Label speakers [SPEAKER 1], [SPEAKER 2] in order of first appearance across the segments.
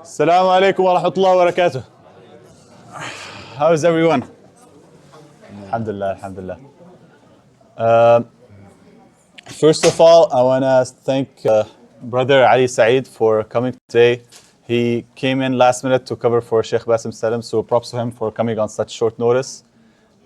[SPEAKER 1] Assalamu alaikum wa rahmatullahi wa barakatuh. How is everyone? Alhamdulillah, alhamdulillah. First of all, I want to thank Brother Ali Saeed for coming today. He came in last minute to cover for Sheikh Basim Salim, so props to him for coming on such short notice.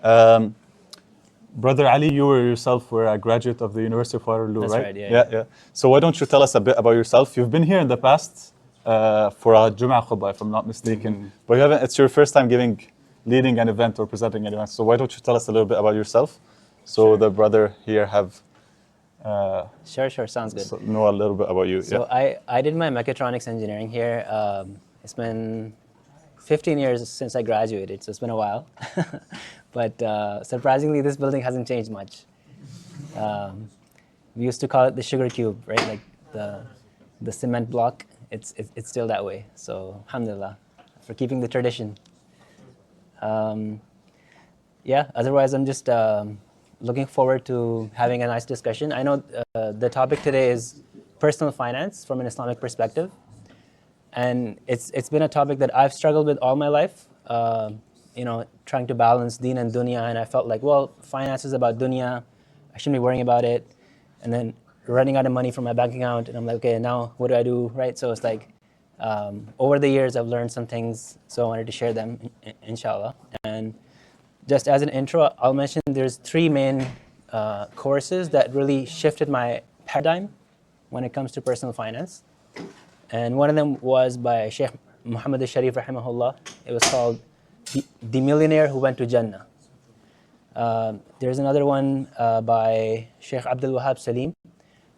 [SPEAKER 1] Brother Ali, you yourself were a graduate of the University of Waterloo,
[SPEAKER 2] That's
[SPEAKER 1] right?
[SPEAKER 2] right, yeah.
[SPEAKER 1] So why don't you tell us a bit about yourself? You've been here in the past for a Jum'ah khutbah, if I'm not mistaken, but it's your first time leading an event or presenting an event. So why don't you tell us a little bit about yourself, so
[SPEAKER 2] Sure.
[SPEAKER 1] the brother here
[SPEAKER 2] Sure, sounds good.
[SPEAKER 1] know a little bit about you.
[SPEAKER 2] So I did my mechatronics engineering here. It's been 15 years since I graduated, so it's been a while. But surprisingly, this building hasn't changed much. We used to call it the sugar cube, right? Like the cement block. It's still that way. So alhamdulillah for keeping the tradition. Otherwise I'm just looking forward to having a nice discussion. I know the topic today is personal finance from an Islamic perspective. And it's been a topic that I've struggled with all my life, trying to balance deen and dunya. And I felt like, well, finance is about dunya. I shouldn't be worrying about it. And then running out of money from my bank account. And I'm like, okay, now what do I do, right? So it's like, over the years, I've learned some things. So I wanted to share them, inshallah. And just as an intro, I'll mention there's three main courses that really shifted my paradigm when it comes to personal finance. And one of them was by Sheikh Muhammad al-Sharif rahimahullah. It was called The Millionaire Who Went to Jannah. There's another one by Sheikh Abdul Wahab Salim.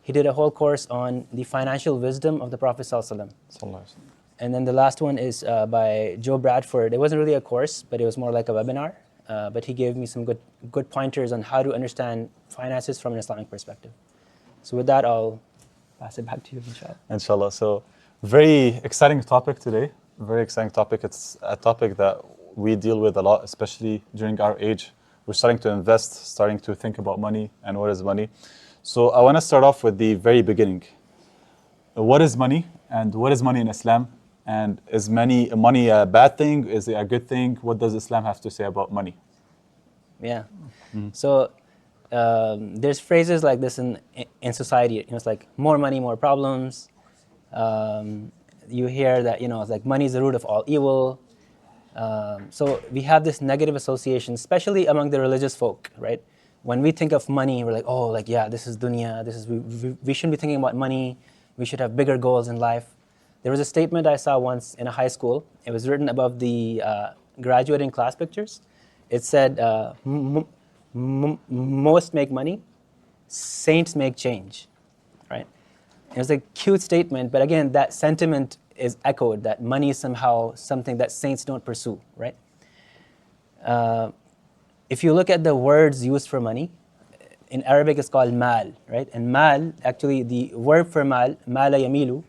[SPEAKER 2] He did a whole course on the financial wisdom of the Prophet sallallahu alaihi wasallam. And then the last one is by Joe Bradford. It wasn't really a course, but it was more like a webinar. But he gave me some good pointers on how to understand finances from an Islamic perspective. So with that, I'll pass it back to you, inshallah.
[SPEAKER 1] Inshallah. So very exciting topic today. Very exciting topic. It's a topic that we deal with a lot, especially during our age. We're starting to invest, starting to think about money and what is money. So I want to start off with the very beginning. What is money, and what is money in Islam? And is money a bad thing? Is it a good thing? What does Islam have to say about money?
[SPEAKER 2] Yeah. So there's phrases like this in society. It's like more money, more problems. You hear that it's like money is the root of all evil. So we have this negative association, especially among the religious folk, right? When we think of money, we're like, oh, like this is dunya. We shouldn't be thinking about money. We should have bigger goals in life. There was a statement I saw once in a high school. It was written above the graduating class pictures. It said, most make money, saints make change, right? It was a cute statement, but again, that sentiment is echoed, that money is somehow something that saints don't pursue, right? If you look at the words used for money, in Arabic it's called mal, right? And mal, actually the verb for mal, mala yamilu,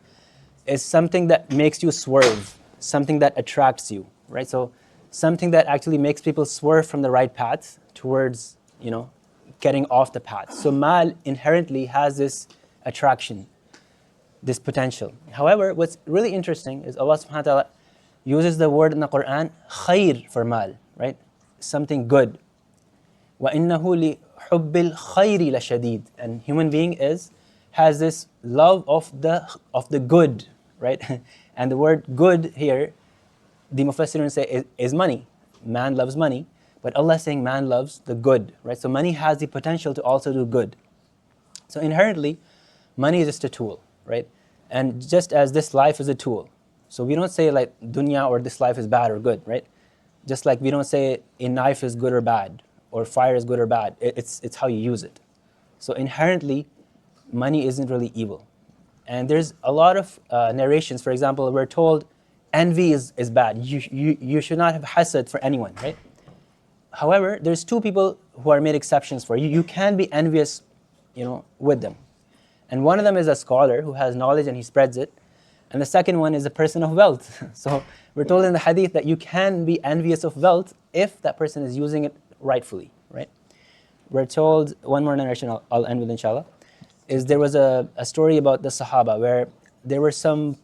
[SPEAKER 2] is something that makes you swerve, something that attracts you, right? So something that actually makes people swerve from the right path towards, getting off the path. So mal inherently has this attraction, this potential. However, what's really interesting is Allah subhanahu wa ta'ala uses the word in the Quran, khair, for mal, right? Something good. وَإِنَّهُ لِحُبِّ الْخَيْرِ لَشَدِيدٌ. And human being has this love of the good, right? And the word good here, the Mufassirun say is money. Man loves money, but Allah is saying man loves the good, right? So money has the potential to also do good. So inherently, money is just a tool, right? And just as this life is a tool, so we don't say like dunya or this life is bad or good, right? Just like we don't say a knife is good or bad, or fire is good or bad. It's how you use it. So inherently, money isn't really evil. And there's a lot of narrations. For example, we're told envy is bad. You should not have hasad for anyone, right? However, there's two people who are made exceptions for. You can be envious, with them. And one of them is a scholar who has knowledge and he spreads it. And the second one is a person of wealth. So we're told in the hadith that you can be envious of wealth if that person is using it rightfully, right? We're told, one more narration I'll end with inshallah, is there was a story about the Sahaba where there were some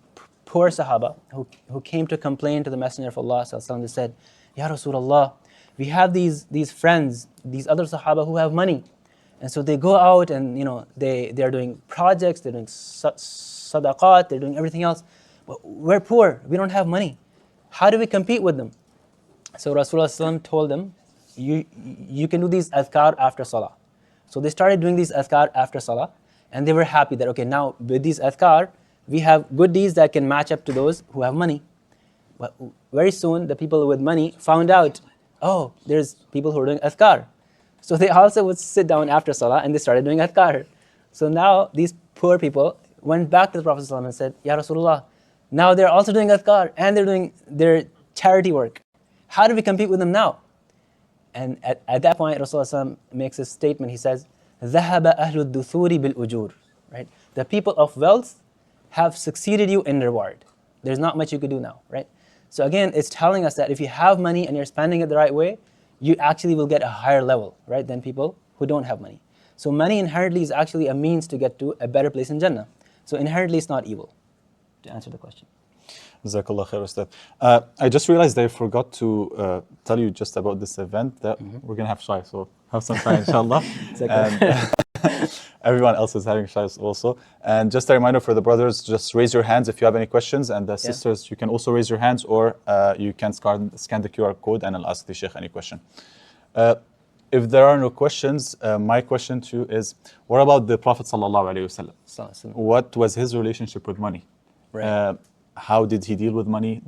[SPEAKER 2] poor Sahaba who came to complain to the Messenger of Allah sallallahu alaihi wasallam. They said, Ya Rasulullah, we have these friends, these other Sahaba who have money. And so they go out and they're doing projects, they're doing sadaqat, they're doing everything else. But we're poor, we don't have money. How do we compete with them? So Rasulullah sallallahu alaihi wasallam told them, you can do these adhkar after salah. So they started doing these adhkar after salah, and they were happy that, okay, now with these adhkar, we have good deeds that can match up to those who have money. But very soon, the people with money found out, oh, there's people who are doing adhkar. So they also would sit down after salah and they started doing adhkar. So now these poor people went back to the Prophet ﷺ and said, Ya Rasulullah, now they're also doing adhkar and they're doing their charity work. How do we compete with them now? And at that point, Rasulullah ﷺ makes a statement. He says, ذَهَبَ أَهْلُ الدُّثُورِ بِالْأُجُورِ. Right? The people of wealth have succeeded you in reward. There's not much you could do now, right? So again, it's telling us that if you have money and you're spending it the right way, you actually will get a higher level, right, than people who don't have money. So money inherently is actually a means to get to a better place in Jannah. So inherently it's not evil, to answer the question.
[SPEAKER 1] Jazakallah khair, Ustad. I just realized I forgot to tell you just about this event that we're going to have Shai, so have some Shai, inshallah. And everyone else is having Shai also. And just a reminder for the brothers, just raise your hands if you have any questions. And the sisters, you can also raise your hands, or you can scan the QR code and I'll ask the Sheikh any question. If there are no questions, my question to you is, what about the Prophet sallallahu alaihi wasallam? What was his relationship with money?
[SPEAKER 2] Right.
[SPEAKER 1] How did he deal with money?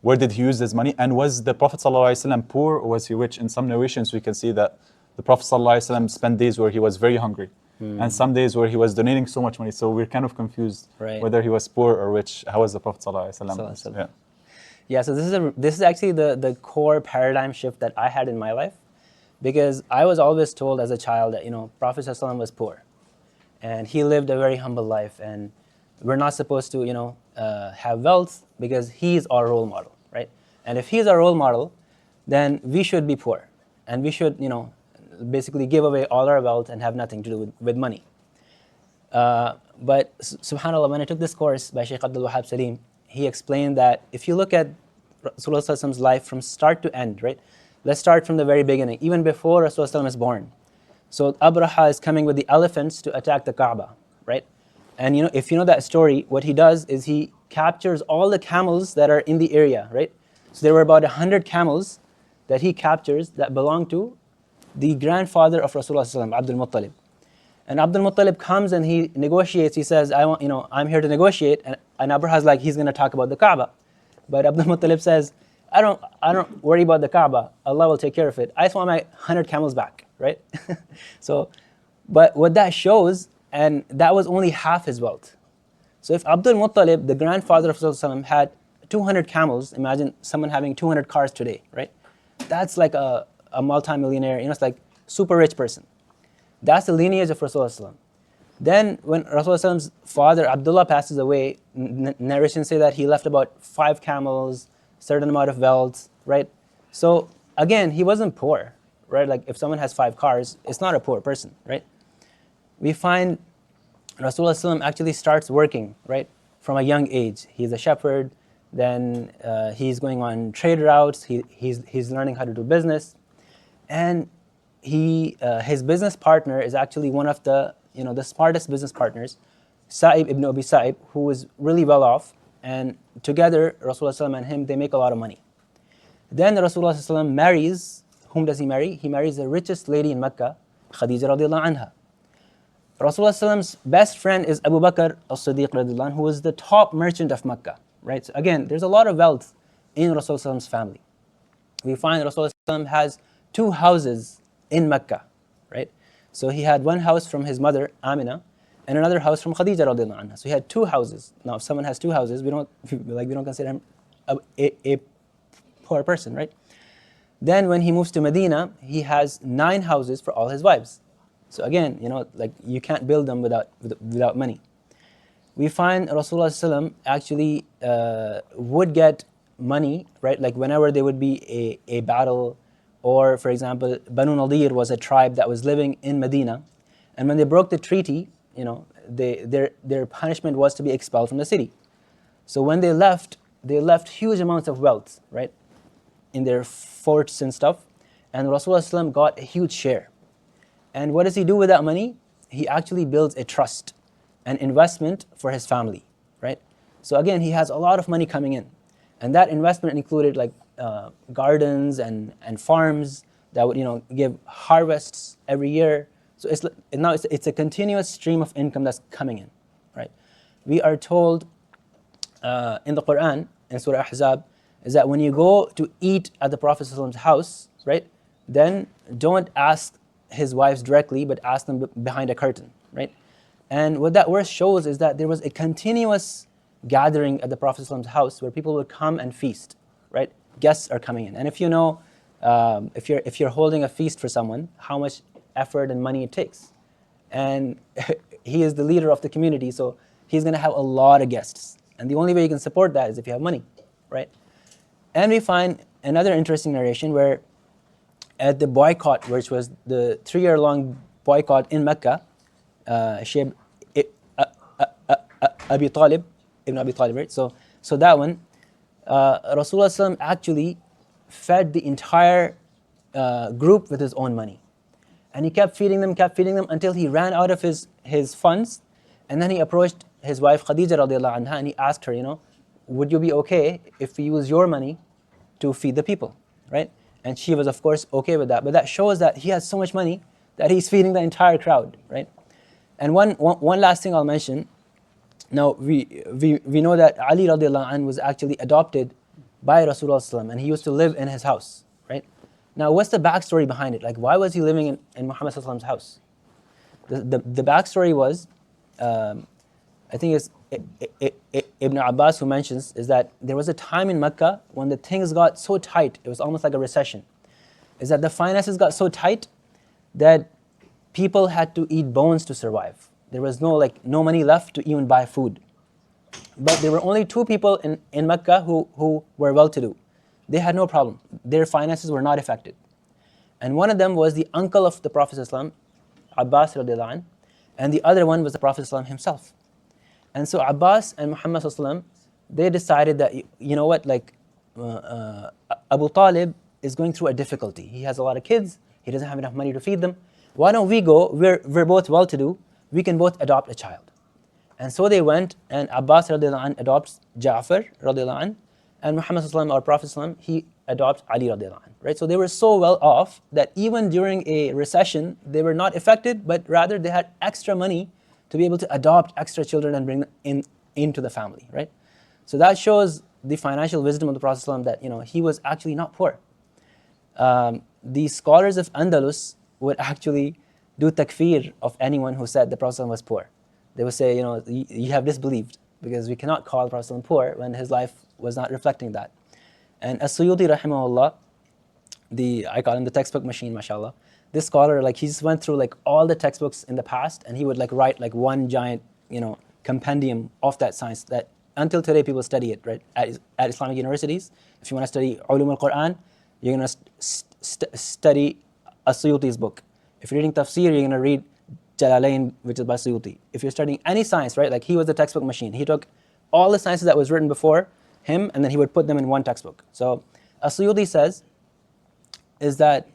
[SPEAKER 1] Where did he use his money? And was the Prophet ﷺ poor or was he rich? In some narrations, we can see that the Prophet ﷺ spent days where he was very hungry, and some days where he was donating so much money. So we're kind of confused whether he was poor or rich. How was the Prophet ﷺ?
[SPEAKER 2] Yeah. So this is actually the core paradigm shift that I had in my life, because I was always told as a child that Prophet ﷺ was poor, and he lived a very humble life, and we're not supposed to have wealth because he's our role model, right? And if he's our role model, then we should be poor, and we should basically give away all our wealth and have nothing to do with money. But subhanAllah, when I took this course by Sheikh Abdul Wahab Salim, he explained that if you look at Rasulullah's life from start to end, right? Let's start from the very beginning, even before Rasulullah is born. So Abraha is coming with the elephants to attack the Kaaba, right? And if you know that story, what he does is he captures all the camels that are in the area, right? So there were about 100 camels that he captures that belong to the grandfather of Rasulullah, Abdul Muttalib. And Abdul Muttalib comes and he negotiates. He says, I'm here to negotiate. And Abraha's like, he's going to talk about the Kaaba. But Abdul Muttalib says, I don't worry about the Kaaba. Allah will take care of it. I just want my 100 camels back, right? But what that shows, and that was only half his wealth. So if Abdul Muttalib, the grandfather of Rasulullah, had 200 camels, imagine someone having 200 cars today, right? That's like a multi-millionaire, it's like super rich person. That's the lineage of Rasulullah. Then when Rasulullah's father, Abdullah, passes away, narrations say that he left about 5 camels, certain amount of wealth, right? So again, he wasn't poor, right? Like if someone has 5 cars, it's not a poor person, right? We find Rasulullah actually starts working, right, from a young age. He's a shepherd, then he's going on trade routes, he's learning how to do business. And his business partner is actually one of the smartest business partners, Sa'ib ibn Abi Sa'ib, who is really well off. And together, Rasulullah and him, they make a lot of money. Then Rasulullah marries, whom does he marry? He marries the richest lady in Mecca, Khadija radiallahu anha. Rasulullah's best friend is Abu Bakr as-Siddiq radiallahu anhu, who is the top merchant of Mecca, right? So again, there's a lot of wealth in Rasulullah's family. We find Rasulullah has 2 houses in Mecca, right? So he had one house from his mother, Amina, and another house from Khadija radiallahu anha. So he had 2 houses. Now, if someone has 2 houses, we don't consider him a poor person, right? Then when he moves to Medina, he has 9 houses for all his wives. So again, you can't build them without money. We find Rasulullah actually would get money, right? Like whenever there would be a battle, or for example, Banu Nadir was a tribe that was living in Medina, and when they broke the treaty, their punishment was to be expelled from the city. So when they left huge amounts of wealth, right, in their forts and stuff, and Rasulullah got a huge share. And what does he do with that money? He actually builds a trust, an investment for his family, right? So again, he has a lot of money coming in, and that investment included like gardens and farms that would give harvests every year. So it's a continuous stream of income that's coming in, right? We are told in the Quran in Surah Ahzab is that when you go to eat at the Prophet's house, right, then don't ask his wives directly, but ask them behind a curtain, right? And what that verse shows is that there was a continuous gathering at the Prophet's house where people would come and feast, right? Guests are coming in, and if you know, if you're holding a feast for someone, how much effort and money it takes, and he is the leader of the community, so he's going to have a lot of guests, and the only way you can support that is if you have money, right? And we find another interesting narration where at the boycott, which was the 3-year-long boycott in Mecca, Sheikh Abi Talib, Ibn Abi Talib, right? So that one, Rasulullah actually fed the entire group with his own money. And he kept feeding them until he ran out of his funds. And then he approached his wife Khadija radiallahu anha and he asked her, would you be okay if we use your money to feed the people, right? And she was of course okay with that. But that shows that he has so much money that he's feeding the entire crowd, right? And one last thing I'll mention. Now we know that Ali radiallahu anhu was actually adopted by Rasulullah and he used to live in his house, right? Now what's the backstory behind it? Like why was he living in Muhammad's house? The backstory was, I think it's Ibn Abbas who mentions, is that there was a time in Mecca when the things got so tight, it was almost like a recession, is that the finances got so tight that people had to eat bones to survive. There was no money left to even buy food. But there were only 2 people in Mecca who were well-to-do. They had no problem. Their finances were not affected. And one of them was the uncle of the Prophet ﷺ, Abbas radiallahu anh, and the other one was the Prophet ﷺ himself. And so Abbas and Muhammad ﷺ, they decided that, you know what, Abu Talib is going through a difficulty. He has a lot of kids, he doesn't have enough money to feed them. Why don't we go, we're both well-to-do, we can both adopt a child. And so they went, and Abbas radiallahu anh adopts Ja'far radiallahu anh, and Muhammad ﷺ, or Prophet ﷺ, he adopts Ali radiallahu anh, right? So they were so well off that even during a recession, they were not affected, but rather they had extra money to be able to adopt extra children and bring them into the family, right? So that shows the financial wisdom of the Prophet ﷺ, that he was actually not poor. The scholars of Andalus would actually do takfir of anyone who said the Prophet ﷺ was poor. They would say, you have disbelieved, because we cannot call the Prophet ﷺ poor when his life was not reflecting that. And As-Suyuti rahimahullah, I call him the textbook machine, mashallah. This scholar, he just went through all the textbooks in the past, and he would write one giant, compendium of that science that until today people study it, right? At Islamic universities, if you want to study Ulum al-Quran, you're going to study As-Suyuti's book. If you're reading tafsir, you're going to read Jalalain, which is by Suyuti. If you're studying any science, right, he was the textbook machine. He took all the sciences that was written before him, and then he would put them in one textbook. So As-Suyuti says, is that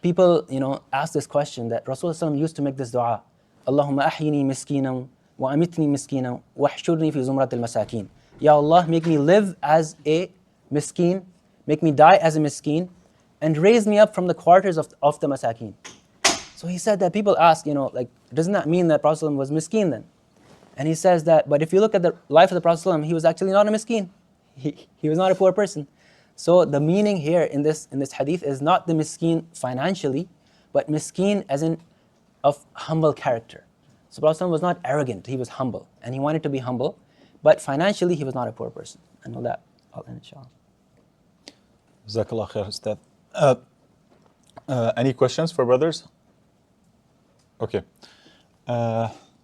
[SPEAKER 2] people, ask this question that Rasulullah used to make this dua, Allahumma ahyini miskinan wa amitni miskinan wa ahshurni fi zumrat al-masakin. Ya Allah, make me live as a miskin, make me die as a miskin, and raise me up from the quarters of the masakin. So he said that people ask, doesn't that mean that Prophet was miskin then? And he says that, but if you look at the life of the Prophet, he was actually not a miskin. He was not a poor person. So the meaning here in this hadith is not the miskin financially, but miskin as in of humble character. So Prophet was not arrogant, he was humble, and he wanted to be humble, but financially he was not a poor person. I know that. I'll end inshallah.
[SPEAKER 1] Jazakallah khair, Ustad. Any questions for brothers? Okay.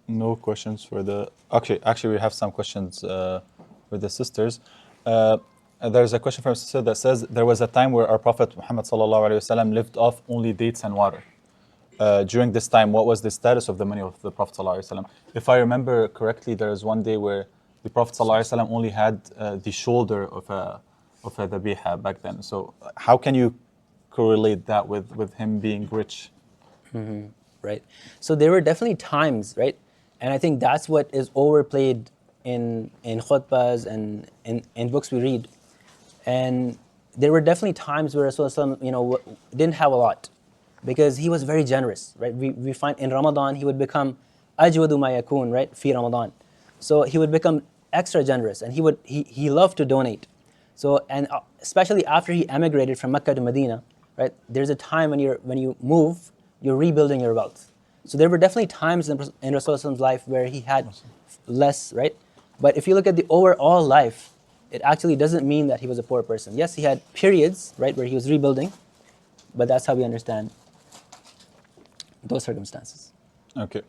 [SPEAKER 1] No questions for the... Actually, we have some questions for the sisters. There's a question from a sister that says, there was a time where our Prophet Muhammad ﷺ lived off only dates and water. During this time, what was the status of the money of the Prophet ﷺ? If I remember correctly, there was one day where the Prophet ﷺ only had the shoulder of a dhabiha back then. So how can you correlate that with him being rich?
[SPEAKER 2] Right. So there were definitely times, right? And I think that's what is overplayed in khutbahs and in books we read. And there were definitely times where Rasulullah, didn't have a lot, because he was very generous, right? We find in Ramadan he would become ajwadu ma yakun, right? Fi Ramadan. So he would become extra generous, and he loved to donate. So, and especially after he emigrated from Mecca to Medina, right? There's a time when you move, you're rebuilding your wealth. So there were definitely times in Rasulullah's life where he had less, right? But if you look at the overall life, it actually doesn't mean that he was a poor person. Yes, he had periods, right, where he was rebuilding, but that's how we understand those circumstances.
[SPEAKER 1] Okay.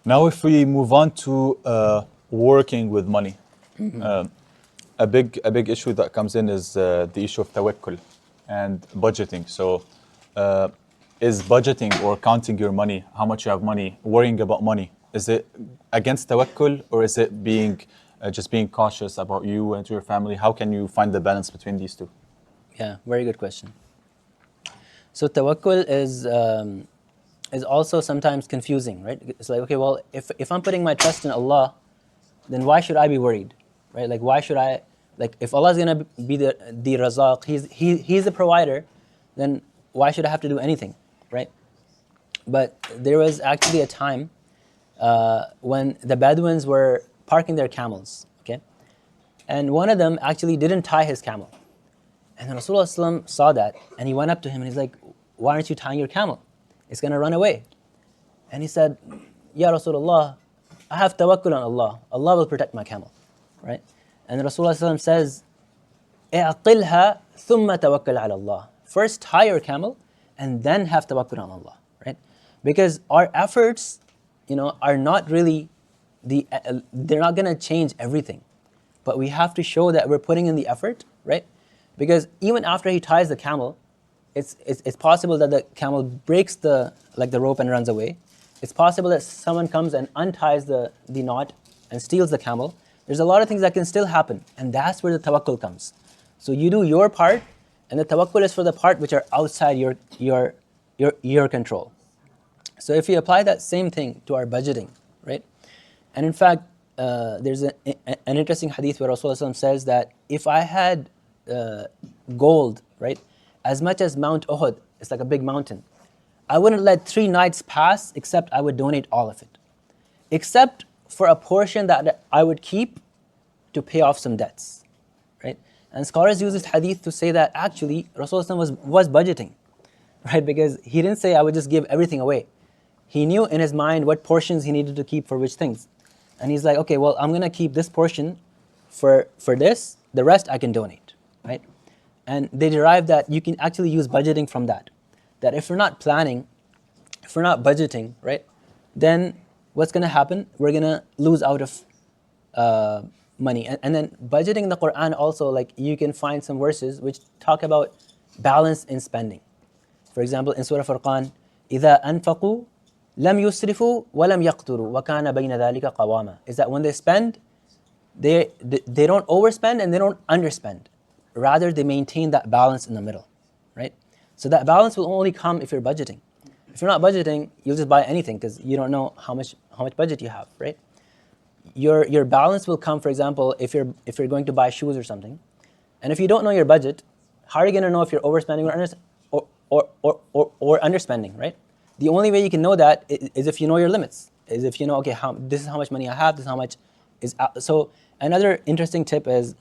[SPEAKER 1] Now, if we move on to working with money, a big issue that comes in is the issue of tawakkul and budgeting. So, is budgeting or counting your money, how much you have money, worrying about money, is it against tawakkul, or is it just being cautious about you and your family? How can you find the balance between these two?
[SPEAKER 2] Yeah, very good question. So tawakkul is also sometimes confusing, right? It's like, okay, well, if I'm putting my trust in Allah, then why should I be worried, right? Like, why should I, like, if Allah is gonna be the Ar-Razzaq, He's the provider, then why should I have to do anything, right? But there was actually a time when the Bedouins were parking their camels, okay? And one of them actually didn't tie his camel. And Rasulullah ﷺ saw that, and he went up to him and he's like, why aren't you tying your camel? It's gonna run away. And he said, Ya Rasulullah, I have tawakkul on Allah. Allah will protect my camel, right? And Rasulullah ﷺ says, اعقلها ثم توكل على الله. First tie your camel and then have tawakkul on Allah, right? Because our efforts, are not really they're not gonna change everything, but we have to show that we're putting in the effort, right? Because even after he ties the camel, it's possible that the camel breaks the rope and runs away. It's possible that someone comes and unties the knot and steals the camel. There's a lot of things that can still happen, and that's where the tawakkul comes. So you do your part, and the tawakkul is for the part which are outside your control. So if we apply that same thing to our budgeting, right? And in fact, there's an interesting hadith where Rasulullah says that if I had gold, right, as much as Mount Uhud, it's like a big mountain, I wouldn't let 3 nights pass except I would donate all of it, except for a portion that I would keep to pay off some debts, right? And scholars use this hadith to say that actually Rasulullah was budgeting, right? Because he didn't say I would just give everything away. He knew in his mind what portions he needed to keep for which things. And he's like, okay, well, I'm gonna keep this portion for this, the rest I can donate, right? And they derive that you can actually use budgeting from that. That if we're not planning, if we're not budgeting, right, then what's gonna happen? We're gonna lose out of money. And then budgeting in the Quran also, like, you can find some verses which talk about balance in spending. For example, in Surah Furqan, إِذَا أَنفَقُوا لَمْ يُسْرِفُوا وَلَمْ يَقْتُرُوا وَكَانَ بَيْنَ ذَلِكَ قَوَامًا. Is that when they spend, they don't overspend and they don't underspend. Rather, they maintain that balance in the middle, right? So that balance will only come if you're budgeting. If you're not budgeting, you'll just buy anything because you don't know how much budget you have, right? Your balance will come, for example, if you're going to buy shoes or something, and if you don't know your budget, how are you going to know if you're overspending or underspending, right? The only way you can know that is if you know your limits, is if you know, okay, this is how much money I have, this is how much is out. So another interesting tip is,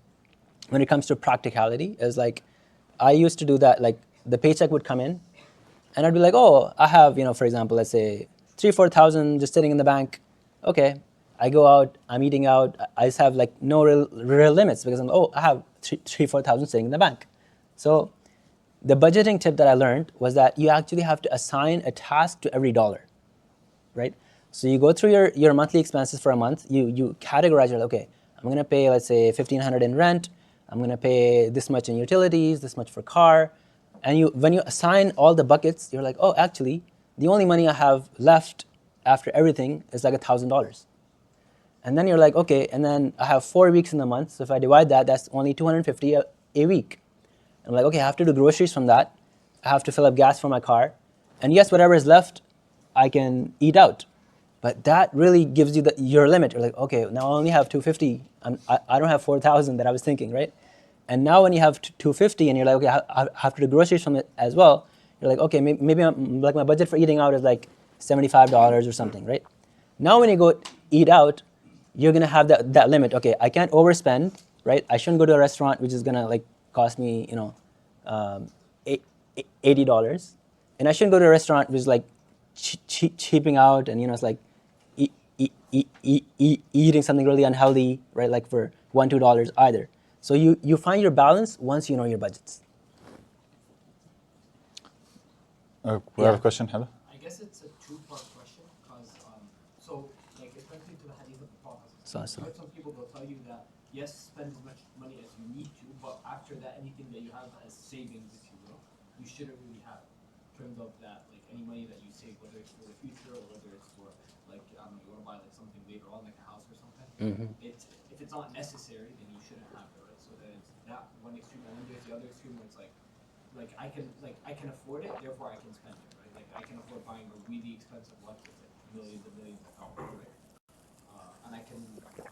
[SPEAKER 2] when it comes to practicality, is like, I used to do that, like the paycheck would come in, and I'd be like, oh, I have, for example, let's say 3,000-4,000 just sitting in the bank. Okay, I go out, I'm eating out, I just have like no real limits because I have 3,000-4,000 sitting in the bank. So the budgeting tip that I learned was that you actually have to assign a task to every dollar, right? So you go through your monthly expenses for a month, you categorize, you're like, okay, I'm gonna pay, let's say, $1,500 in rent, I'm gonna pay this much in utilities, this much for car, and when you assign all the buckets, you're like, oh, actually, the only money I have left after everything is like $1,000. And then you're like, okay, and then I have 4 weeks in the month, so if I divide that, that's only 250 a week. And I'm like, okay, I have to do groceries from that. I have to fill up gas for my car. And yes, whatever is left, I can eat out. But that really gives you your limit. You're like, okay, now I only have 250. I don't have 4,000 that I was thinking, right? And now when you have 250 and you're like, okay, I have to do groceries from it as well, you're like, okay, maybe like my budget for eating out is like $75 or something, right? Now when you go eat out, you're gonna have that limit. Okay, I can't overspend, right? I shouldn't go to a restaurant which is gonna like cost me, $80, and I shouldn't go to a restaurant which is like cheaping out, and it's like eating something really unhealthy, right? Like for $1-2 either. So you find your balance once you know your budgets.
[SPEAKER 1] We have a question, Heba?
[SPEAKER 3] I guess it's a two-part question because, like especially to the hadith of the Prophet. You have some people will tell you that yes, spend as much money as you need to, but after that, anything that you have as savings, if you will, you shouldn't really have. In terms of that, like any money that you save, whether it's for the future or whether it's for like you want to buy like something later on, like a house or something. If it's not necessary, then you shouldn't have it, right? So then it's that one extreme, and then there's the other extreme where it's like I can afford it, therefore I can spend it, right? Like I can afford buying a really expensive watch with like millions and millions of dollars, right? And I can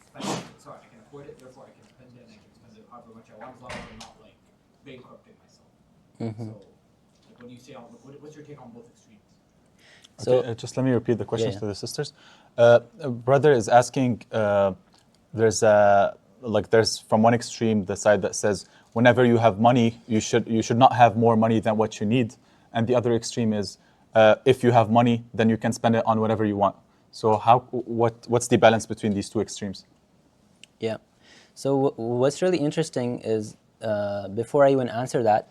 [SPEAKER 3] spend it. Sorry, I can afford it, therefore I can spend it, and I can spend it however much I want, as long as I'm not like bankrupting myself. So, like, what do you say on what's your take on both extremes?
[SPEAKER 1] Okay,
[SPEAKER 2] So
[SPEAKER 1] just let me repeat the questions
[SPEAKER 2] yeah.
[SPEAKER 1] to the sisters. A brother is asking, there's from one extreme the side that says whenever you have money, you should not have more money than what you need, and the other extreme is if you have money, then you can spend it on whatever you want. So what's the balance between these two extremes?
[SPEAKER 2] Yeah. So what's really interesting is before I even answer that,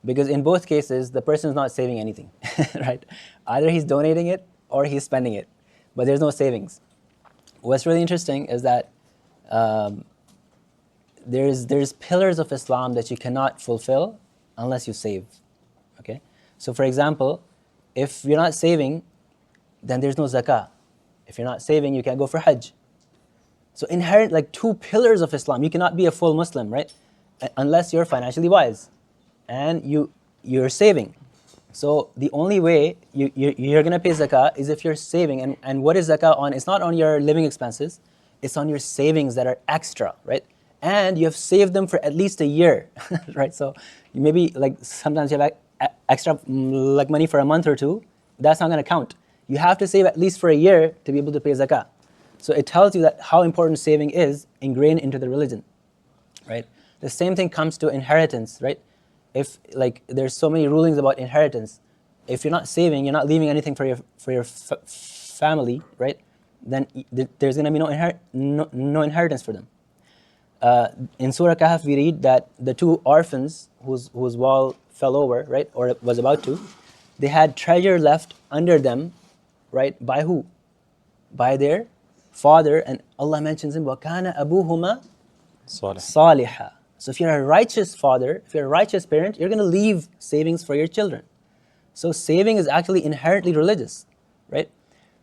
[SPEAKER 2] because in both cases the person is not saving anything, right? Either he's donating it or he's spending it, but there's no savings. What's really interesting is that there's pillars of Islam that you cannot fulfill unless you save. Okay. So for example, if you're not saving, then there's no zakah. If you're not saving, you can't go for Hajj. So inherent, like two pillars of Islam. You cannot be a full Muslim, right? Unless you're financially wise and you're saving. So the only way you're going to pay zakah is if you're saving. And what is zakah on? It's not on your living expenses. It's on your savings that are extra, right? And you have saved them for at least a year, right? So you maybe like sometimes you have extra like money for a month or two. That's not going to count. You have to save at least for a year to be able to pay zakah. So it tells you that how important saving is ingrained into the religion, right? The same thing comes to inheritance, right? If like there's so many rulings about inheritance, if you're not saving, you're not leaving anything for your family, right? Then there's going to be no inheritance for them. In Surah Kahf we read that the two orphans whose wall fell over, right, or was about to, they had treasure left under them, right? By who? By their father, and Allah mentions him, وَكَانَ أَبُوهُمَا صَالِحًا. So if you're a righteous father, if you're a righteous parent, you're going to leave savings for your children. So saving is actually inherently religious, right?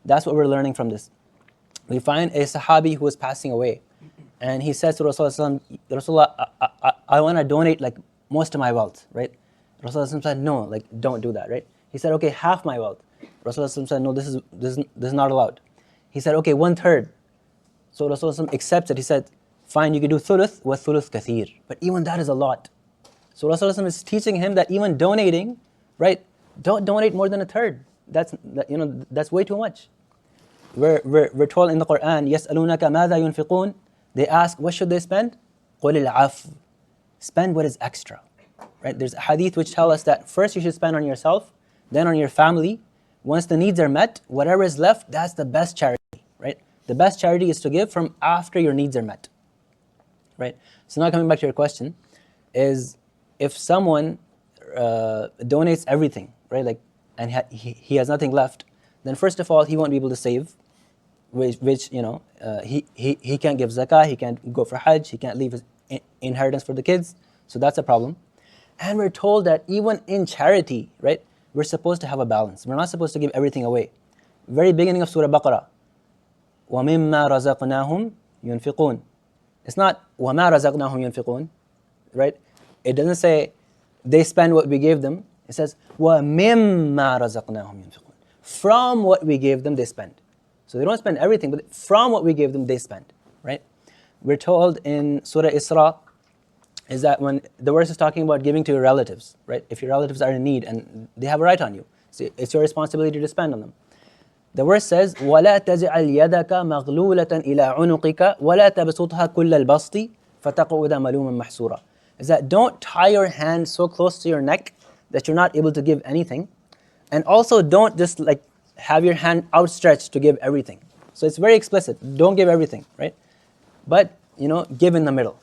[SPEAKER 2] That's what we're learning from this. We find a Sahabi who was passing away, and he says to Rasulullah, I want to donate like most of my wealth, right? Rasulullah said, no, like don't do that, right? He said, okay, half my wealth. Rasulullah said, no, this is not allowed. He said, okay, 1/3. So Rasulullah accepted. He said, fine, you can do thuluth, wa thuluth kathir. But even that is a lot. So Rasulullah is teaching him that even donating, right? Don't donate more than 1/3. That's way too much. We're told in the Quran, يَسْأَلُونَكَ مَاذَا يُنْفِقُونَ. They ask, what should they spend? قُلِ الْعَفْوِ. Spend what is extra. Right? There's a hadith which tell us that first you should spend on yourself, then on your family. Once the needs are met, whatever is left, that's the best charity. Right? The best charity is to give from after your needs are met. Right? So now coming back to your question, is if someone donates everything, right? Like, and he has nothing left, then first of all he won't be able to save, which he can't give zakah, he can't go for Hajj, he can't leave his inheritance for the kids. So that's a problem. And we're told that even in charity, right, we're supposed to have a balance. We're not supposed to give everything away. Very beginning of Surah Baqarah, وَمِمَّا رَزَقْنَاهُمْ يُنْفِقُونَ. It's not وَمَا رَزَقْنَاهُم يُنْفِقُونَ, right? It doesn't say they spend what we gave them. It says وَمِمَّا رَزَقْنَاهُم يُنْفِقُونَ. From what we gave them, they spend. So they don't spend everything, but from what we gave them, they spend, right? We're told in Surah Isra is that when the verse is talking about giving to your relatives, right? If your relatives are in need and they have a right on you, so it's your responsibility to spend on them. The verse says, وَلَا تَجْعَلْ يَدَكَ مَغْلُولَةً إِلَىٰ عُنُقِكَ وَلَا تَبْسُطْهَا كُلَّ الْبَسْطِ فَتَقْعُدَ مَلُومًا مَحْسُورًا. Is that don't tie your hand so close to your neck that you're not able to give anything. And also don't just like have your hand outstretched to give everything. So it's very explicit. Don't give everything, right? But, give in the middle.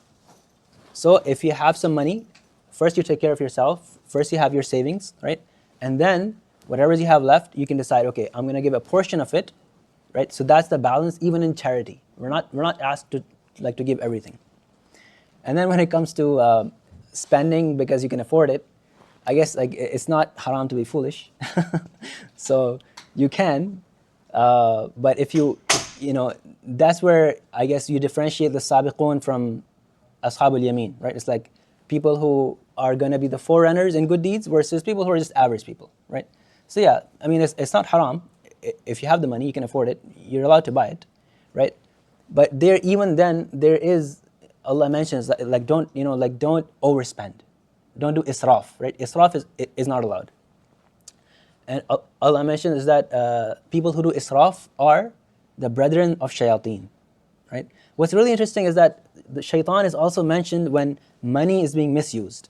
[SPEAKER 2] So if you have some money, first you take care of yourself. First you have your savings, right? And then whatever you have left, you can decide, okay, I'm going to give a portion of it, right? So that's the balance, even in charity. We're not asked to give everything. And then when it comes to spending because you can afford it, I guess it's not haram to be foolish. So you can, but if that's where I guess you differentiate the sabiqun from ashabul yameen, right? It's like people who are going to be the forerunners in good deeds versus people who are just average people, right? So yeah, I mean, it's not haram. If you have the money, you can afford it, you're allowed to buy it, right? But even then, there is, Allah mentions that don't overspend. Don't do israf, right? Israf is not allowed. And Allah mentions is that people who do israf are the brethren of shayateen, right? What's really interesting is that the shaitan is also mentioned when money is being misused,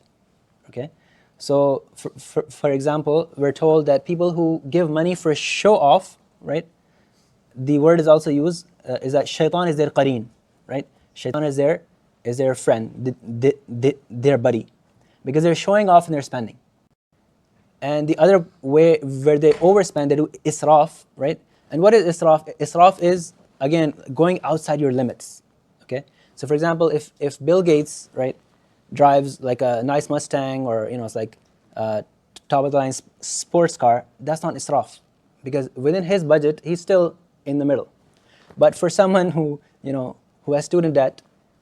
[SPEAKER 2] okay? So, for example, we're told that people who give money for show off, right? The word is also used, is that shaitan is their qareen, right? Shaitan is their friend, their buddy. Because they're showing off and they're spending. And the other way where they overspend, they do israf, right? And what is israf? Israf is, again, going outside your limits, okay? So for example, if Bill Gates, right, drives like a nice Mustang or, it's like a top of the line sports car, that's not israf. Because within his budget, he's still in the middle. But for someone who has student debt,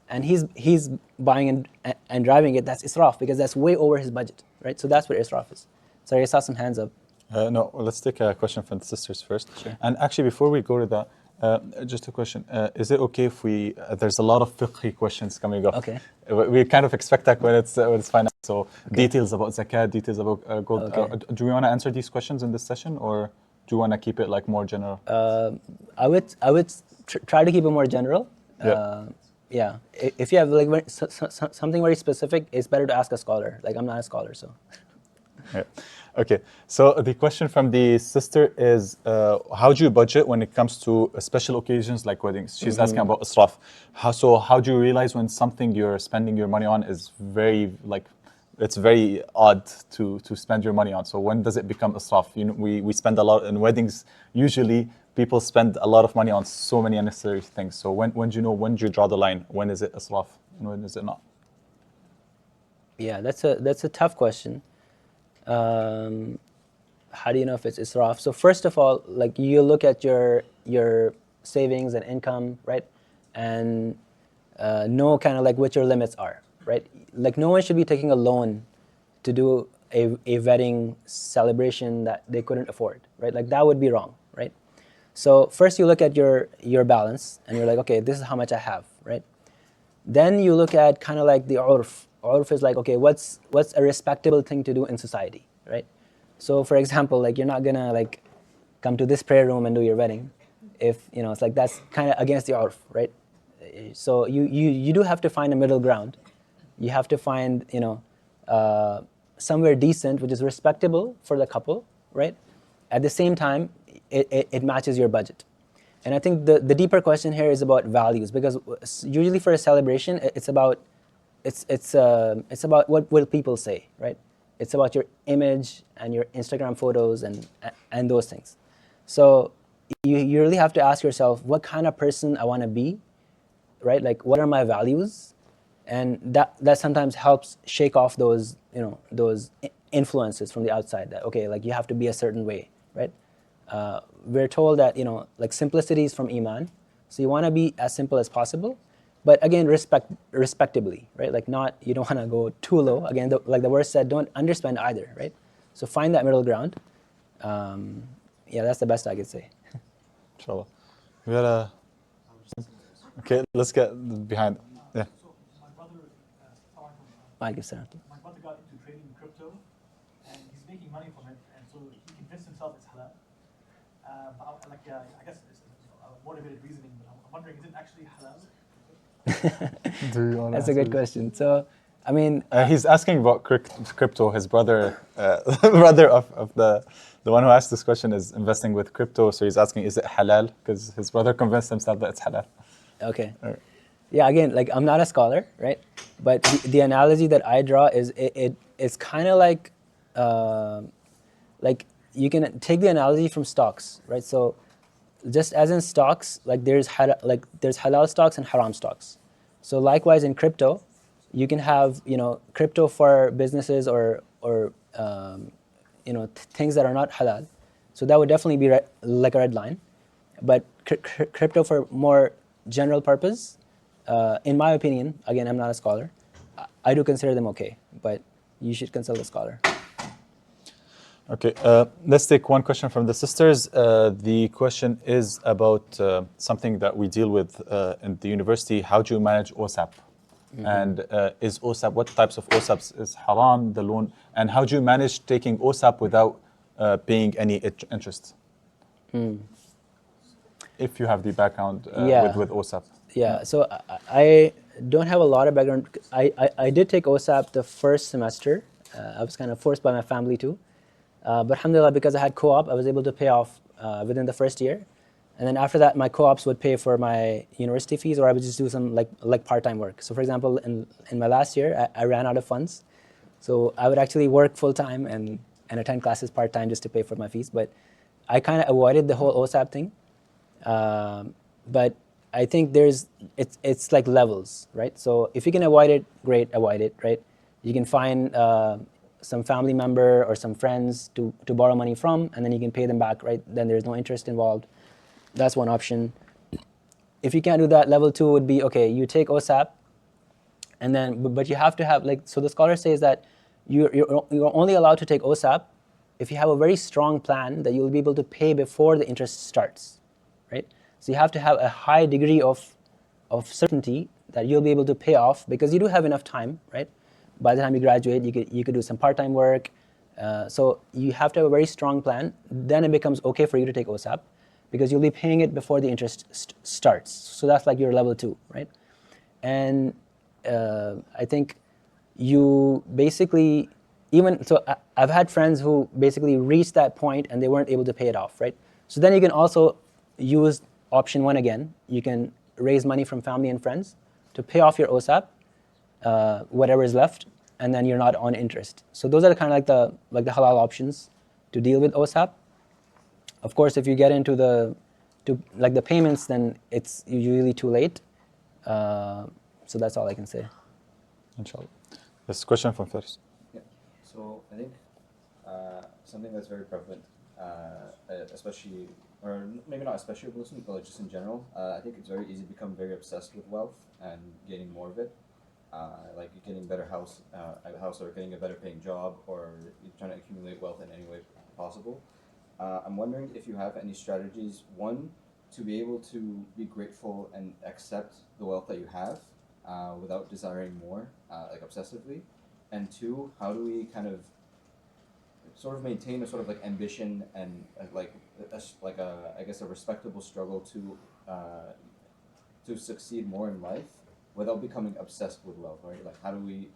[SPEAKER 2] and he's buying and driving it, that's israf, because that's way over his budget, right? So that's what israf is. Sorry, I saw some hands up.
[SPEAKER 1] No, let's take a question from the sisters first.
[SPEAKER 2] Sure.
[SPEAKER 1] And actually, before we go to that, just a question. Is it okay if there's a lot of fiqhi questions coming up.
[SPEAKER 2] Okay.
[SPEAKER 1] We kind of expect that when it's finance. So details about zakat, details about gold.
[SPEAKER 2] Okay.
[SPEAKER 1] Do we want to answer these questions in this session, or do you want to keep it like more general?
[SPEAKER 2] I would try to keep it more general. Yeah. If you have like something very specific, it's better to ask a scholar. Like I'm not a scholar, so.
[SPEAKER 1] Yeah. Okay. So the question from the sister is, how do you budget when it comes to special occasions like weddings? She's asking about israf. How do you realize when something you're spending your money on is it's very odd to spend your money on? So when does it become israf? We spend a lot in weddings. Usually people spend a lot of money on so many unnecessary things. So when do you know, when do you draw the line? When is it israf and when is it not?
[SPEAKER 2] Yeah, that's a tough question. How do you know if it's israf? So first of all, like you look at your savings and income, right? And know kind of like what your limits are, right? Like no one should be taking a loan to do a wedding celebration that they couldn't afford, right? Like that would be wrong, right? So first you look at your balance and you're like, okay, this is how much I have, right? Then you look at kind of like the urf. Urf is like, okay, what's a respectable thing to do in society, right? So for example, like you're not gonna like come to this prayer room and do your wedding if, it's like that's kind of against the urf, right? So you do have to find a middle ground. You have to find, somewhere decent, which is respectable for the couple, right? At the same time, it matches your budget. And I think the deeper question here is about values, because usually for a celebration, it's about what will people say, right? It's about your image and your Instagram photos and those things. So you really have to ask yourself, what kind of person I want to be, right? Like, what are my values? And that sometimes helps shake off those influences from the outside. That okay, like you have to be a certain way, right? We're told that like simplicity is from iman. So you want to be as simple as possible, but again, respectably, right? Like not, you don't want to go too low. Again, like the verse said, don't underspend either, right? So find that middle ground. Yeah, that's the best I could say.
[SPEAKER 1] Inshallah. We got a. Okay, let's get behind. Yeah.
[SPEAKER 4] So my brother, my brother got into trading crypto, and he's making money from it, and so he convinced himself it's halal. But I guess it's motivated reasoning, but I'm wondering, is it actually halal?
[SPEAKER 1] Do you want to
[SPEAKER 2] That's a good
[SPEAKER 1] answer?
[SPEAKER 2] question. So, I mean,
[SPEAKER 1] He's asking about crypto. His brother, brother of the one who asked this question is investing with crypto. So he's asking, is it halal? Because his brother convinced himself that it's halal.
[SPEAKER 2] okay.
[SPEAKER 1] All right.
[SPEAKER 2] Yeah, again, like I'm not a scholar, right? But the analogy that I draw is it's kind of like you can take the analogy from stocks, right? So just as in stocks, like there's halal stocks and haram stocks. So likewise in crypto, you can have crypto for businesses or things that are not halal. So that would definitely be like a red line. But crypto for more general purpose, in my opinion, again, I'm not a scholar, I do consider them okay, but you should consult a scholar.
[SPEAKER 1] Okay, let's take one question from the sisters. The question is about something that we deal with in the university. How do you manage OSAP? Mm-hmm. And is OSAP, what types of OSAPs is haram, the loan, and how do you manage taking OSAP without paying any interest? If you have the background with OSAP.
[SPEAKER 2] Yeah, so I don't have a lot of background. I did take OSAP the first semester. I was kind of forced by my family too. But alhamdulillah, because I had co-op, I was able to pay off within the first year. And then after that, my co-ops would pay for my university fees, or I would just do some like part-time work. So for example, in my last year, I ran out of funds. So I would actually work full-time and attend classes part-time just to pay for my fees. But I kind of avoided the whole OSAP thing. But I think it's like levels, right? So if you can avoid it, great, avoid it, right? You can find some family member or some friends to borrow money from, and then you can pay them back, right? Then there's no interest involved. That's one option. If you can't do that, level 2 would be, okay, you take OSAP, and then, but you have to have, so the scholar says that you're only allowed to take OSAP if you have a very strong plan that you'll be able to pay before the interest starts, right? So you have to have a high degree of certainty that you'll be able to pay off, because you do have enough time, right? By the time you graduate, you could do some part-time work. So you have to have a very strong plan. Then it becomes okay for you to take OSAP, because you'll be paying it before the interest starts. So that's like your level 2, right? And I think you basically, I've had friends who basically reached that point and they weren't able to pay it off, right? So then you can also use option 1 again. You can raise money from family and friends to pay off your OSAP, whatever is left, and then you're not on interest. So those are kind of like the halal options to deal with OSAP. Of course, if you get into the payments, then it's usually too late. So that's all I can say.
[SPEAKER 1] Inshallah. This question from first.
[SPEAKER 5] Yeah. So I think something that's very prevalent, especially, or maybe not especially with Muslims, but just in general, I think it's very easy to become very obsessed with wealth and getting more of it. Like getting a house or getting a better paying job, or trying to accumulate wealth in any way possible. I'm wondering if you have any strategies, one, to be able to be grateful and accept the wealth that you have without desiring more, like obsessively, and two, how do we kind of sort of maintain a sort of like ambition and I guess a respectable struggle to succeed more in life without becoming obsessed with wealth, right? Like how do you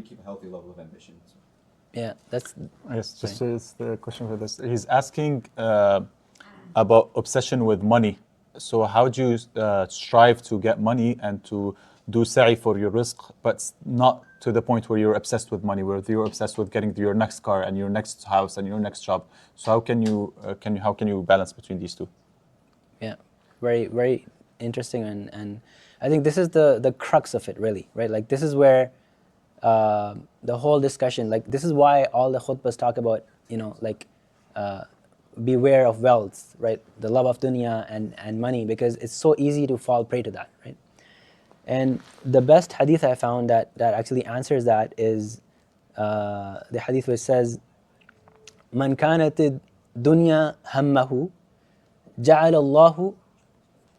[SPEAKER 5] keep a healthy level of ambition? So.
[SPEAKER 2] Yeah, that's...
[SPEAKER 1] Yes, just is the question for this. He's asking about obsession with money. So how do you strive to get money and to do sa'i for your rizq, but not to the point where you're obsessed with money, where you're obsessed with getting to your next car and your next house and your next job. So how can you balance between these two?
[SPEAKER 2] Yeah, very, very interesting, and I think this is the crux of it, really, right? Like this is where the whole discussion, like this is why all the khutbahs talk about, beware of wealth, right? The love of dunya and money, because it's so easy to fall prey to that, right? And the best hadith I found that actually answers that is the hadith which says, "Man kanat dunya hammahu, ja'ala Allahu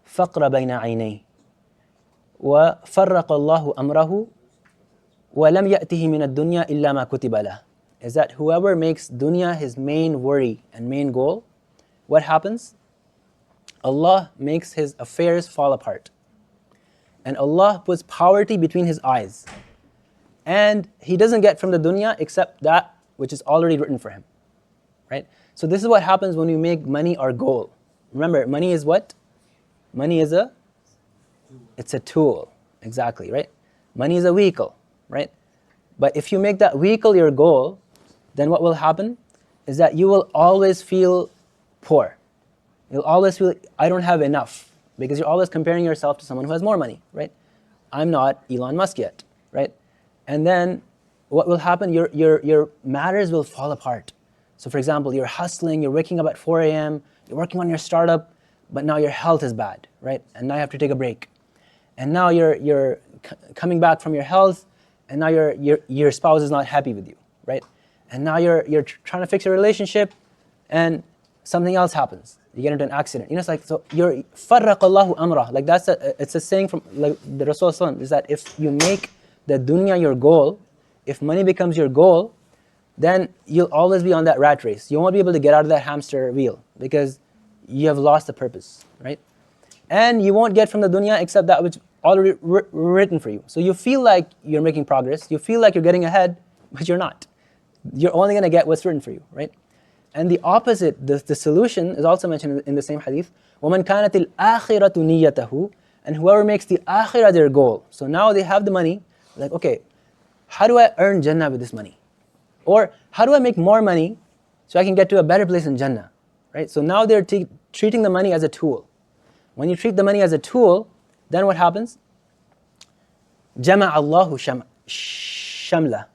[SPEAKER 2] faqra bayna aynayhi, wa farraqa Allahu amrahu, wa lam ya'tihi min ad-dunya illa ma kutiba lah." Is that whoever makes dunya his main worry and main goal, what happens? Allah makes his affairs fall apart. And Allah puts poverty between his eyes. And he doesn't get from the dunya except that which is already written for him. Right? So this is what happens when we make money our goal. Remember, money is what? Money is it's a tool. Exactly, right? Money is a vehicle, right? But if you make that vehicle your goal, then what will happen is that you will always feel poor. You'll always feel, I don't have enough, because you're always comparing yourself to someone who has more money, right? I'm not Elon Musk yet, right? And then what will happen, your matters will fall apart. So for example, you're hustling, you're waking up at 4 a.m., you're working on your startup, but now your health is bad, right? And now you have to take a break. And now you're coming back from your health, and now your spouse is not happy with you, right? And now you're trying to fix your relationship, and something else happens. You get into an accident. It's like, so you're farraqa Allahu amrah. Like it's a saying from like the Rasul is that if you make the dunya your goal, if money becomes your goal, then you'll always be on that rat race. You won't be able to get out of that hamster wheel because you have lost the purpose, right? And you won't get from the dunya except that which already written for you. So you feel like you're making progress, you feel like you're getting ahead, but you're not. You're only going to get what's written for you, right? And the opposite, the solution is also mentioned in the same hadith. وَمَنْ كَانَتِ الْآخِرَةُ نِيَّتَهُ. And whoever makes the akhirah their goal. So now they have the money, like, okay, how do I earn Jannah with this money? Or how do I make more money so I can get to a better place in Jannah, right? So now they're treating the money as a tool. When you treat the money as a tool, then what happens? جَمَعَ اللَّهُ شَمْلَهُ.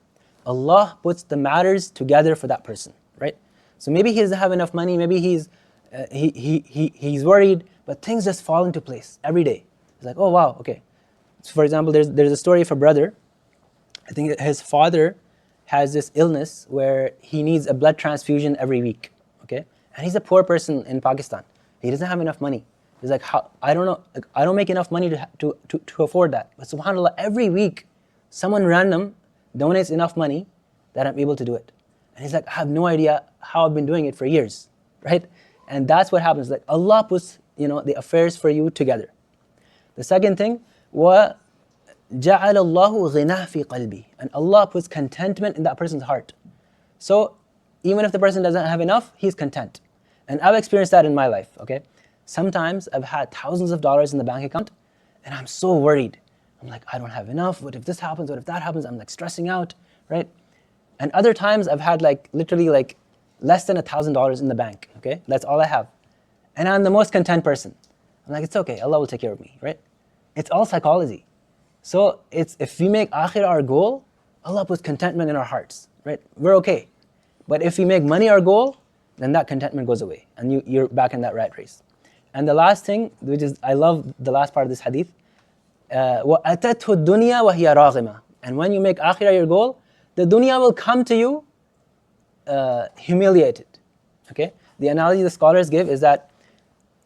[SPEAKER 2] Allah puts the matters together for that person, right? So maybe he doesn't have enough money, maybe he's worried, but things just fall into place every day. It's like, oh wow, okay. So for example, there's a story of a brother. I think his father has this illness where he needs a blood transfusion every week, okay? And he's a poor person in Pakistan. He doesn't have enough money. He's like, how, I don't know, I don't make enough money to afford that. But subhanAllah, every week, someone random donates enough money that I'm able to do it. And he's like, I have no idea how I've been doing it for years, right? And that's what happens. Like Allah puts, the affairs for you together. The second thing, وَجَعَلَ اللَّهُ غِنَى فِي قَلْبِهِ. And Allah puts contentment in that person's heart. So even if the person doesn't have enough, he's content. And I've experienced that in my life, okay? Sometimes I've had thousands of dollars in the bank account, and I'm so worried. I'm like, I don't have enough. What if this happens? What if that happens? I'm like stressing out, right? And other times I've had literally less than $1,000 in the bank, okay? That's all I have. And I'm the most content person. I'm like, it's okay, Allah will take care of me, right? It's all psychology. So if we make akhirah our goal, Allah puts contentment in our hearts, right? We're okay. But if we make money our goal, then that contentment goes away, and you're back in that rat race. And the last thing, which is, I love the last part of this hadith, وَأَتَتْهُ الدُّنْيَا وَهِيَ رَاغِمَةٌ. And when you make akhirah your goal, the dunya will come to you humiliated, okay? The analogy the scholars give is that,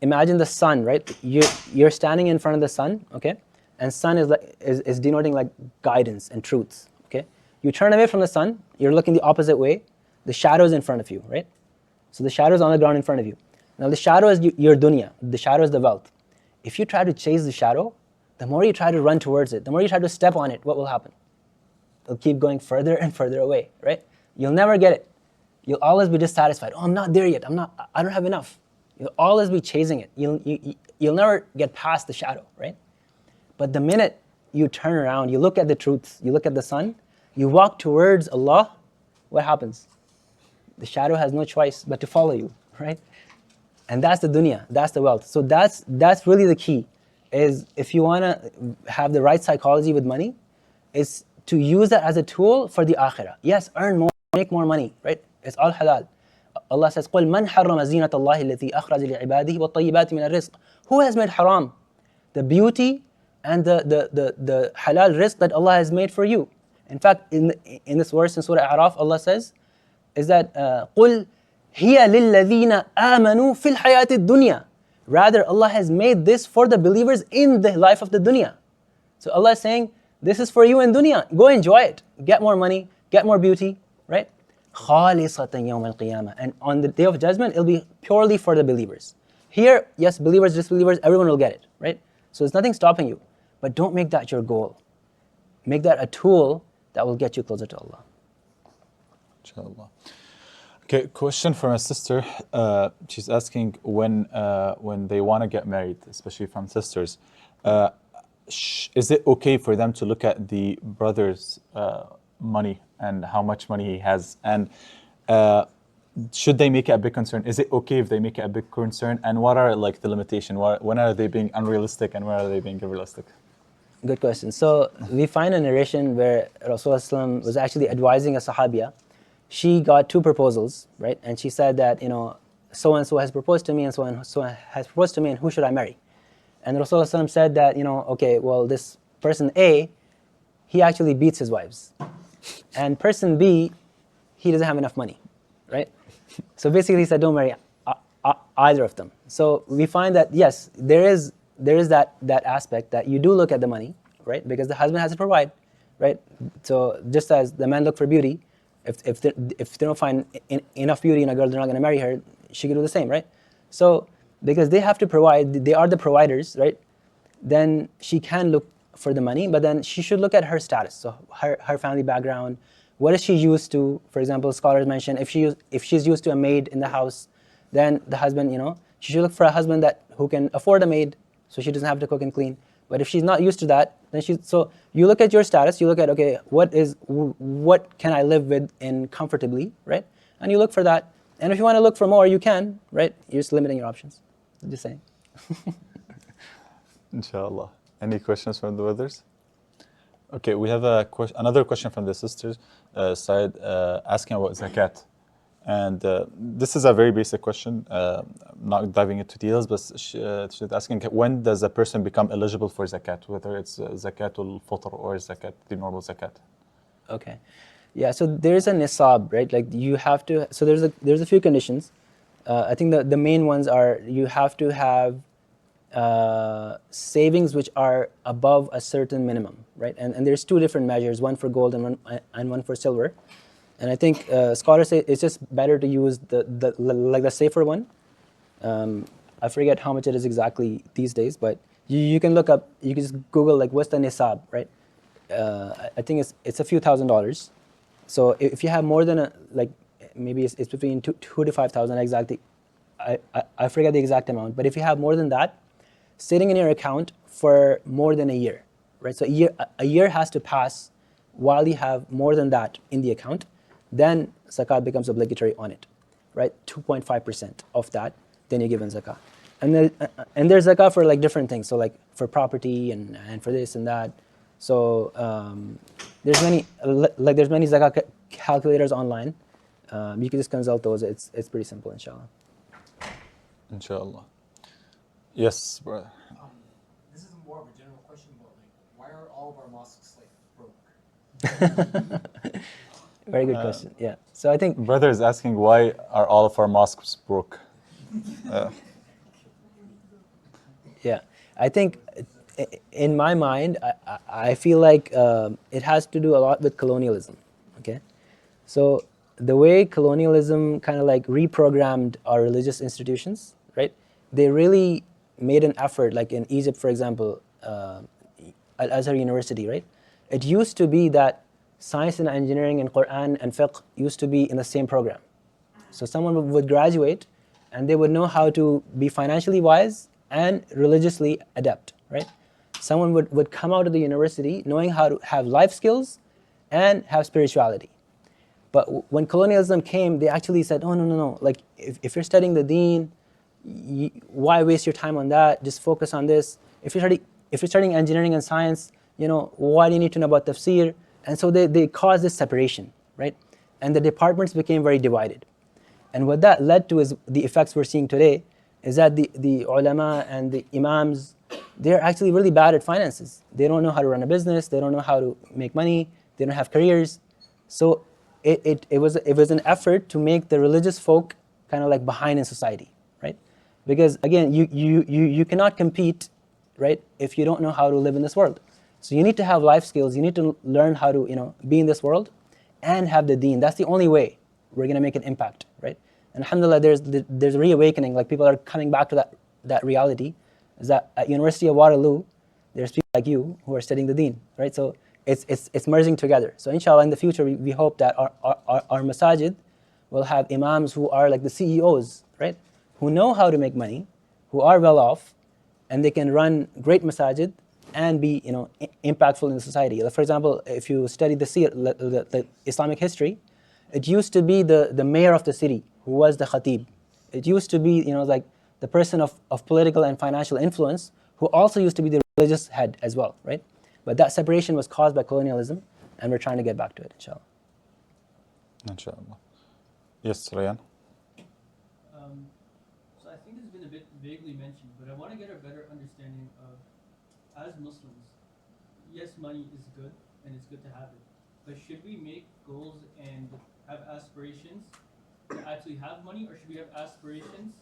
[SPEAKER 2] imagine the sun, right? You're standing in front of the sun, okay? And sun is denoting like guidance and truths, okay? You turn away from the sun, you're looking the opposite way, the shadow is in front of you, right? So the shadow is on the ground in front of you. Now the shadow is your dunya, the shadow is the wealth. If you try to chase the shadow, the more you try to run towards it, the more you try to step on it, what will happen? It'll keep going further and further away, right? You'll never get it. You'll always be dissatisfied. Oh, I'm not there yet. I don't have enough. You'll always be chasing it. You'll never get past the shadow, right? But the minute you turn around, you look at the truth, you look at the sun, you walk towards Allah, what happens? The shadow has no choice but to follow you, right? And that's the dunya, that's the wealth. So that's really the key, is if you want to have the right psychology with money, is to use that as a tool for the akhirah. Yes, earn more, make more money, right? It's all halal. Allah says, قُلْ مَنْ حَرَّمَ زِينَةَ اللَّهِ الَّتِي أَخْرَجَ لِعِبَادِهِ وَالطَّيِّبَاتِ مِنَ الرِّزْقِ. Who has made haram? The beauty and the halal rizq that Allah has made for you. In fact, in this verse in Surah A'raf, Allah says, is that قُلْ هِيَ لِلَّذِينَ آمَنُوا فِي الْحَيَاةِ الدُّنْيَا. Rather, Allah has made this for the believers in the life of the dunya. So Allah is saying, this is for you in dunya. Go enjoy it. Get more money, get more beauty, right? خَالِصَةً يَوْمَ الْقِيَامَةِ. And on the day of judgment, it'll be purely for the believers. Here, yes, believers, disbelievers, everyone will get it, right? So there's nothing stopping you. But don't make that your goal. Make that a tool that will get you closer to Allah.
[SPEAKER 1] Inshallah. Okay, question from a sister. She's asking when they want to get married, especially from sisters, is it okay for them to look at the brother's money and how much money he has? And should they make it a big concern? Is it okay if they make it a big concern? And what are like the limitation? When are they being unrealistic and when are they being realistic?
[SPEAKER 2] Good question. So we find a narration where Rasulullah was actually advising a Sahabiya. She got 2 proposals, right? And she said that, so and so has proposed to me and so and so has proposed to me, and who should I marry? And Rasulullah said that, okay, well, this person A, he actually beats his wives. And person B, he doesn't have enough money, right? So basically he said, don't marry either of them. So we find that, yes, there is that aspect that you do look at the money, right? Because the husband has to provide, right? So just as the men look for beauty, if they don't find enough beauty in a girl, they're not going to marry her, she can do the same, right? So because they have to provide, they are the providers, right? Then she can look for the money, but then she should look at her status, so her family background. What is she used to? For example, scholars mention if she's used to a maid in the house, then the husband, she should look for a husband who can afford a maid, so she doesn't have to cook and clean. But if she's not used to that, then so you look at your status, you look at, okay, what can I live with in comfortably, right? And you look for that. And if you want to look for more, you can, right? You're just limiting your options. I'm just saying.
[SPEAKER 1] Inshallah. Any questions from the others? Okay, we have another question from the sisters side asking about zakat. And this is a very basic question, not diving into details, but she's asking, when does a person become eligible for zakat, whether it's zakatul fitr or zakat, the normal zakat?
[SPEAKER 2] Okay. Yeah, so there's a nisab, right? Like you have to, so there's a few conditions. I think the main ones are you have to have savings which are above a certain minimum, right? And there's 2 different measures, one for gold and one for silver. And I think scholars say it's just better to use the safer one. I forget how much it is exactly these days, but you can look up, you can just Google like what's the nisab, right? I think it's a few $1,000s. So if you have more than maybe it's between 2 to 5,000 exactly. I forget the exact amount, but if you have more than that, sitting in your account for more than a year, right? So a year has to pass while you have more than that in the account, then zakat becomes obligatory on it, right? 2.5% of that, then you give in zakat. And there's zakat for like different things, so like for property and for this and that. So there's many zakat calculators online. You can just consult those. It's pretty simple, inshallah.
[SPEAKER 1] Inshallah. Yes, brother.
[SPEAKER 3] This is more of a general question, but why are all of our mosques broke?
[SPEAKER 2] Very good question. Yeah. So I think
[SPEAKER 1] Brother is asking, why are all of our mosques broke?
[SPEAKER 2] Yeah, I think in my mind, I feel like it has to do a lot with colonialism. Okay, so the way colonialism kind of like reprogrammed our religious institutions, right? They really made an effort, like in Egypt, for example, Al-Azhar University, right? It used to be that science and engineering and Quran and fiqh used to be in the same program. So someone would graduate and they would know how to be financially wise and religiously adept, right? Someone would come out of the university knowing how to have life skills and have spirituality. But when colonialism came, they actually said, oh, no. Like, if you're studying the deen, why waste your time on that? Just focus on this. If you're studying engineering and science, why do you need to know about tafsir? And so they caused this separation, right? And the departments became very divided. And what that led to is the effects we're seeing today, is that the ulama and the imams, they're actually really bad at finances. They don't know how to run a business, they don't know how to make money, they don't have careers. So it was an effort to make the religious folk kind of like behind in society, right? Because again, you cannot compete, right, if you don't know how to live in this world. So you need to have life skills, you need to learn how to be in this world and have the deen. That's the only way we're going to make an impact, right? And alhamdulillah, there's a reawakening, like people are coming back to that reality, is that at University of Waterloo, there's people like you who are studying the deen, right? So it's merging together. So inshallah, in the future, we hope that our masajid will have imams who are like the CEOs, right? Who know how to make money, who are well off, and they can run great masajid and be impactful in society. Like for example, if you study the Islamic history, it used to be the mayor of the city who was the khatib. It used to be like the person of political and financial influence who also used to be the religious head as well, right? But that separation was caused by colonialism, and we're trying to get back to it, inshallah.
[SPEAKER 1] Inshallah. Yes, Ryan.
[SPEAKER 6] So I think it's been a bit vaguely mentioned, but I want to get a better understanding of, as Muslims, yes, money is good, and it's good to have it, but should we make goals and have aspirations to actually have money, or should we have aspirations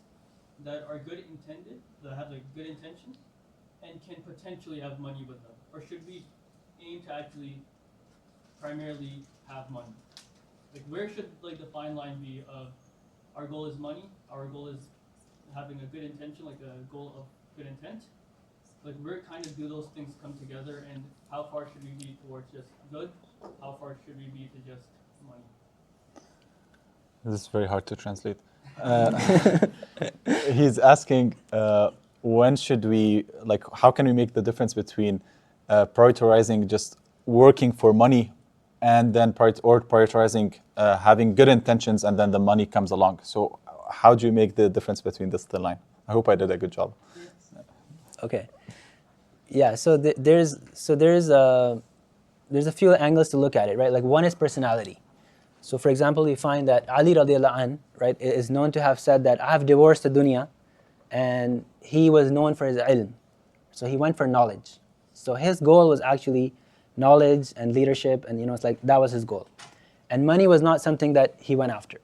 [SPEAKER 6] that are good intended, that have like good intentions, and can potentially have money with them? Or should we aim to actually primarily have money? Like where should like the fine line be of our goal is money, our goal is having a good intention, like a goal of good intent? Like where kind of do those things come together, and how far should we be towards just good? How far should we be to just money?
[SPEAKER 1] This is very hard to translate. He's asking when should we, like, how can we make the difference between prioritizing just working for money and then prioritizing having good intentions and then the money comes along. So how do you make the difference between this thin line? I hope I did a good job.
[SPEAKER 2] Okay. Yeah, so there's a few angles to look at it, right? Like one is personality. So for example, we find that Ali radiallahu anh, right, is known to have said that I have divorced the dunya, and he was known for his ilm. So he went for knowledge. So his goal was actually knowledge and leadership, and it's like that was his goal. And money was not something that he went after.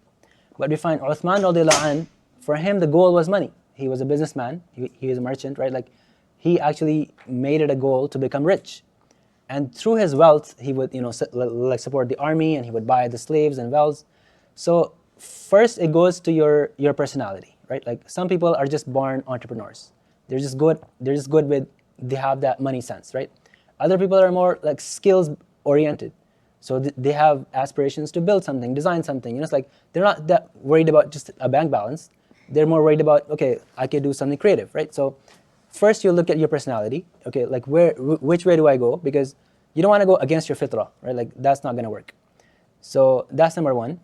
[SPEAKER 2] But we find Uthman radiallahu anh, for him the goal was money. He was a businessman, he was a merchant, right? Like he actually made it a goal to become rich. And through his wealth, he would like support the army, and he would buy the slaves and wells. So first it goes to your personality, right? Like some people are just born entrepreneurs. They're just good with, they have that money sense, right? Other people are more like skills oriented. So they have aspirations to build something, design something. It's like they're not that worried about just a bank balance. They're more worried about, okay, I could do something creative, right? So first you look at your personality. Okay, like which way do I go? Because you don't want to go against your fitrah, right? Like that's not going to work. So that's number one.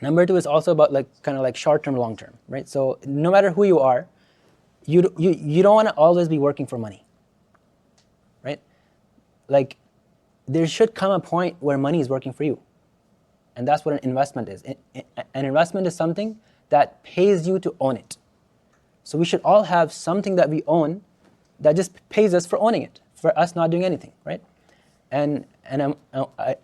[SPEAKER 2] Number two is also about like kind of like short term, long term, right? So no matter who you are, you don't want to always be working for money, right? Like there should come a point where money is working for you, and that's what an investment is. An investment is something that pays you to own it. So we should all have something that we own that just pays us for owning it, for us not doing anything, right? And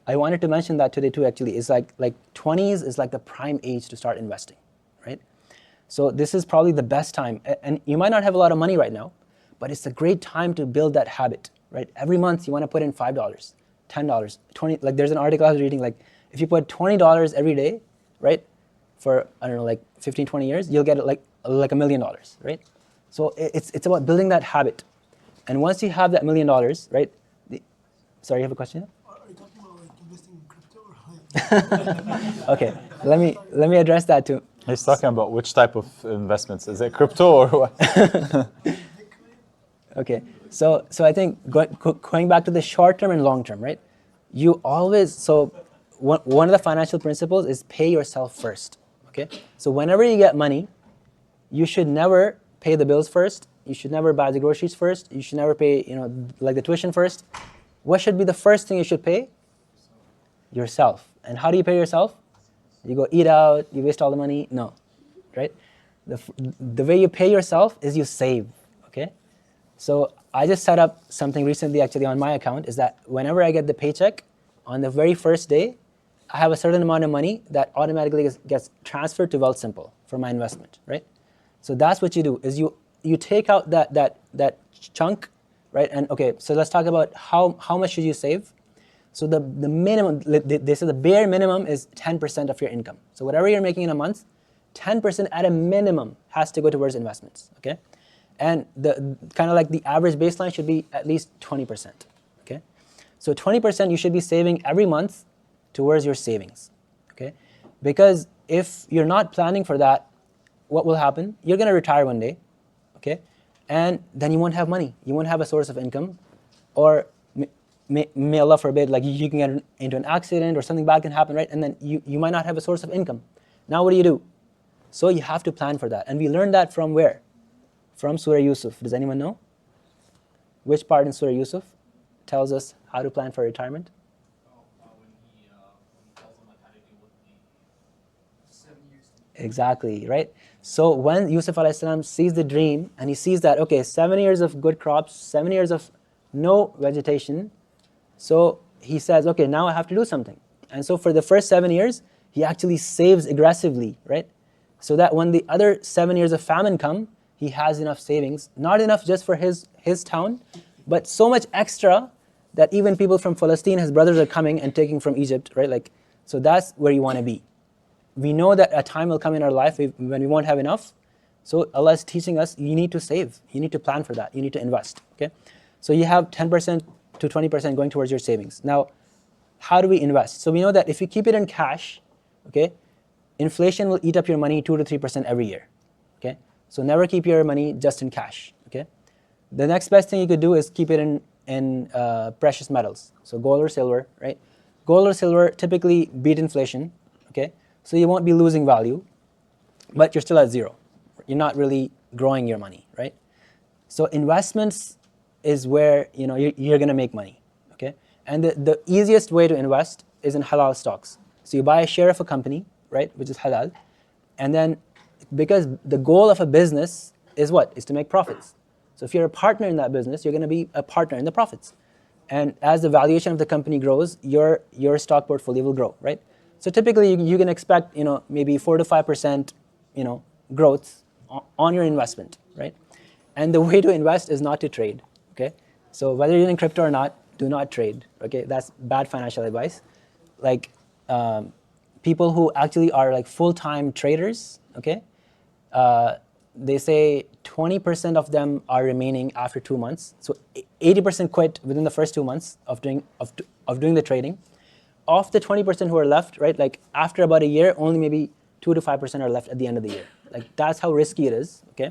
[SPEAKER 2] I wanted to mention that today too. Actually, is like 20s is like the prime age to start investing, right? So this is probably the best time, and you might not have a lot of money right now, but it's a great time to build that habit, right? Every month you want to put in $5, $10, $20. Like there's an article I was reading, like if you put $20 every day, right, for I don't know, like 15, 20 years, you'll get like $1 million, right? So it's about building that habit, and once you have that $1 million, right? Sorry, you have a question?
[SPEAKER 7] Are you talking about like investing in crypto or
[SPEAKER 2] Okay, let me address that too.
[SPEAKER 1] He's talking about which type of investments. Is it crypto or what?
[SPEAKER 2] Okay, so I think going back to the short term and long term, right? You always, so one of the financial principles is pay yourself first, okay? So whenever you get money, you should never pay the bills first. You should never buy the groceries first. You should never pay, like the tuition first. What should be the first thing you should pay? Yourself. And how do you pay yourself? You go eat out, you waste all the money. No, right? The way you pay yourself is you save, okay? So I just set up something recently actually on my account, is that whenever I get the paycheck, on the very first day, I have a certain amount of money that automatically gets transferred to Wealthsimple for my investment, right? So that's what you do, is you take out that chunk, right? And okay, so let's talk about how much should you save. So the minimum, they say the bare minimum is 10% of your income. So whatever you're making in a month, 10% at a minimum has to go towards investments, okay? And the kind of like the average baseline should be at least 20%, okay? So 20% you should be saving every month towards your savings, okay? Because if you're not planning for that, what will happen? You're gonna retire one day, okay? And then you won't have money. You won't have a source of income, or may Allah forbid, like you can get into an accident or something bad can happen, right? And then you might not have a source of income. Now what do you do? So you have to plan for that. And we learned that from where? From Surah Yusuf. Does anyone know? Which part in Surah Yusuf tells us how to plan for retirement?
[SPEAKER 3] When he tells them like how to deal with the 7 years.
[SPEAKER 2] Exactly, right? So when Yusuf alayhi salam sees the dream and he sees that, okay, 7 years of good crops, 7 years of no vegetation, so he says, okay, now I have to do something. And so for the first 7 years, he actually saves aggressively, right? So that when the other 7 years of famine come, he has enough savings, not enough just for his town, but so much extra that even people from Palestine, his brothers, are coming and taking from Egypt, right? Like, so that's where you want to be. We know that a time will come in our life when we won't have enough. So Allah is teaching us, you need to save. You need to plan for that. You need to invest, okay? So you have 10% to 20% going towards your savings. Now, how do we invest? So we know that if you keep it in cash, okay, inflation will eat up your money 2 to 3% every year, okay? So never keep your money just in cash, okay? The next best thing you could do is keep it in precious metals, so gold or silver, right? Gold or silver typically beat inflation, okay? So you won't be losing value, but you're still at zero. You're not really growing your money, right? So investments is where you're going to make money, okay? And the easiest way to invest is in halal stocks. So you buy a share of a company, right, which is halal, and then because the goal of a business is what? Is to make profits. So if you're a partner in that business, you're going to be a partner in the profits. And as the valuation of the company grows, your stock portfolio will grow, right? So typically you can expect maybe 4 to 5% growth on your investment, right? And the way to invest is not to trade, okay? So whether you're in crypto or not, do not trade, okay? That's bad financial advice. Like people who actually are like full-time traders, okay? They say 20% of them are remaining after 2 months. So 80% quit within the first 2 months of doing the trading. Of the 20% who are left, right, like after about a year, only maybe 2 to 5% are left at the end of the year. Like that's how risky it is, okay?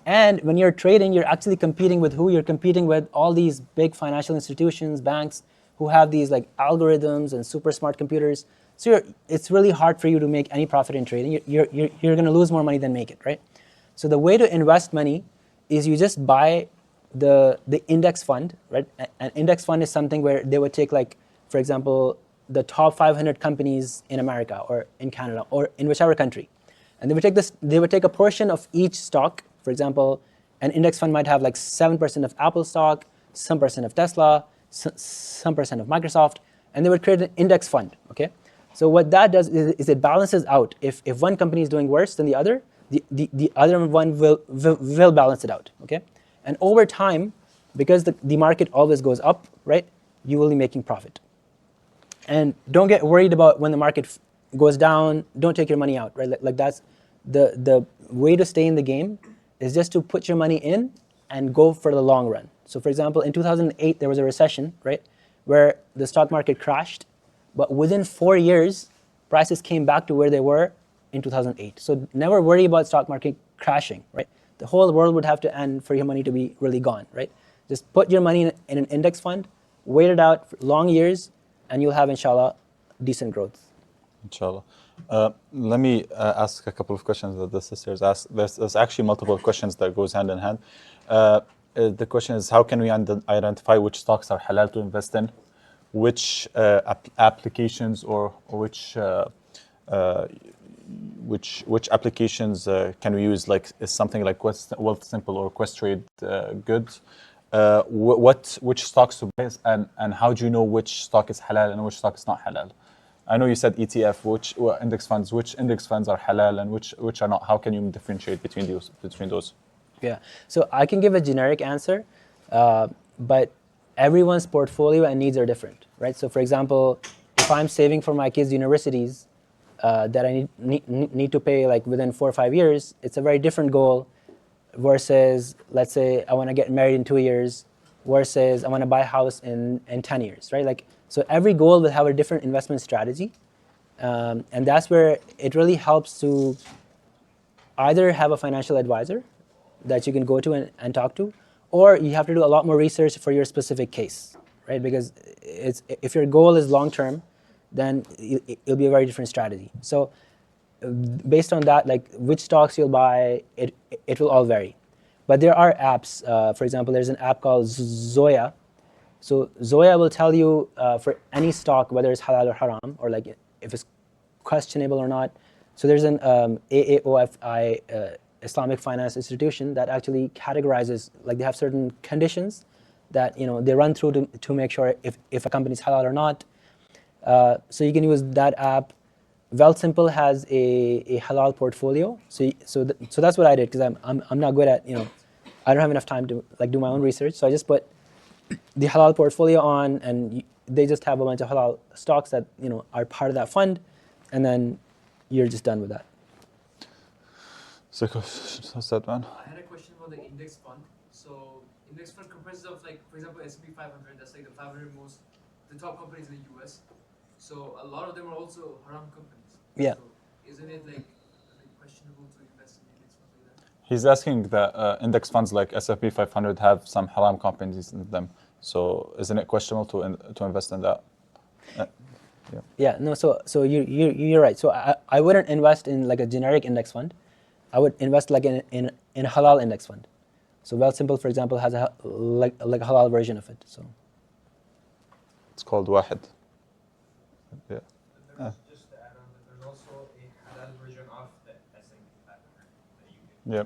[SPEAKER 2] And when you're trading, you're actually competing with who? You're competing with all these big financial institutions, banks, who have these like algorithms and super smart computers. So it's really hard for you to make any profit in trading. You're going to lose more money than make it, right? So the way to invest money is you just buy the index fund, right? An index fund is something where they would take, like, for example, the top 500 companies in America or in Canada or in whichever country, and they would take a portion of each stock. For example, an index fund might have like 7% of Apple stock, some percent of Tesla, some percent of Microsoft, and they would create an index fund, okay? So what that does is it balances out. If one company is doing worse than the other, the other one will balance it out, okay? And over time, because the market always goes up, right, you will be making profit. And don't get worried about when the market goes down. Don't take your money out, right? Like that's the way to stay in the game is just to put your money in and go for the long run. So for example, in 2008, there was a recession, right, where the stock market crashed, but within 4 years, prices came back to where they were in 2008. So never worry about stock market crashing, right? The whole world would have to end for your money to be really gone, right? Just put your money in an index fund, wait it out for long years, and you'll have, inshallah, decent growth.
[SPEAKER 1] Inshallah. Let me ask a couple of questions that the sisters asked. There's actually multiple questions that goes hand in hand. The question is, how can we identify which stocks are halal to invest in? Which applications or which which applications can we use? Like, is something like Wealth Simple or Questrade good? Which stocks to buy, and how do you know which stock is halal and which stock is not halal? I know you said ETF, which index funds are halal and which are not. How can you differentiate between those?
[SPEAKER 2] Yeah, so I can give a generic answer, but everyone's portfolio and needs are different, right? So for example, if I'm saving for my kids' universities that I need to pay like within 4 or 5 years, it's a very different goal versus, let's say, I want to get married in 2 years versus I want to buy a house in 10 years, right? Like, so every goal will have a different investment strategy. And that's where it really helps to either have a financial advisor that you can go to and talk to, or you have to do a lot more research for your specific case, right? Because if your goal is long-term, then it'll be a very different strategy. So based on that, like which stocks you'll buy, it will all vary. But there are apps, for example, there's an app called Zoya. So Zoya will tell you for any stock, whether it's halal or haram, or like if it's questionable or not. So there's an AAOFI Islamic finance institution that actually categorizes, like they have certain conditions that they run through to make sure if a company is halal or not. So you can use that app. Wealth Simple has a halal portfolio. So that's what I did, because I'm not good at I don't have enough time to like do my own research. So I just put the halal portfolio on, and they just have a bunch of halal stocks that are part of that fund, and then you're just done with that.
[SPEAKER 1] So what's that, man?
[SPEAKER 3] I had a question about the index fund. So index fund comprises of, like, for example, S&P 500. That's like the 500 the top companies in the US. So a lot of them are also haram companies.
[SPEAKER 2] Yeah.
[SPEAKER 3] So isn't it like questionable to invest in index funds like that?
[SPEAKER 1] He's asking that index funds like S&P 500 have some haram companies in them. So isn't it questionable to invest in that?
[SPEAKER 2] Yeah. No. So you're right. So I wouldn't invest in like a generic index fund. I would invest like in a halal index fund. So Wealth Simple, for example, has a halal version of it. So
[SPEAKER 1] it's called Wahid. Yeah.
[SPEAKER 8] Just to add on, that there's also a halal version of the S&P 500 that you can.
[SPEAKER 1] Yeah.
[SPEAKER 8] An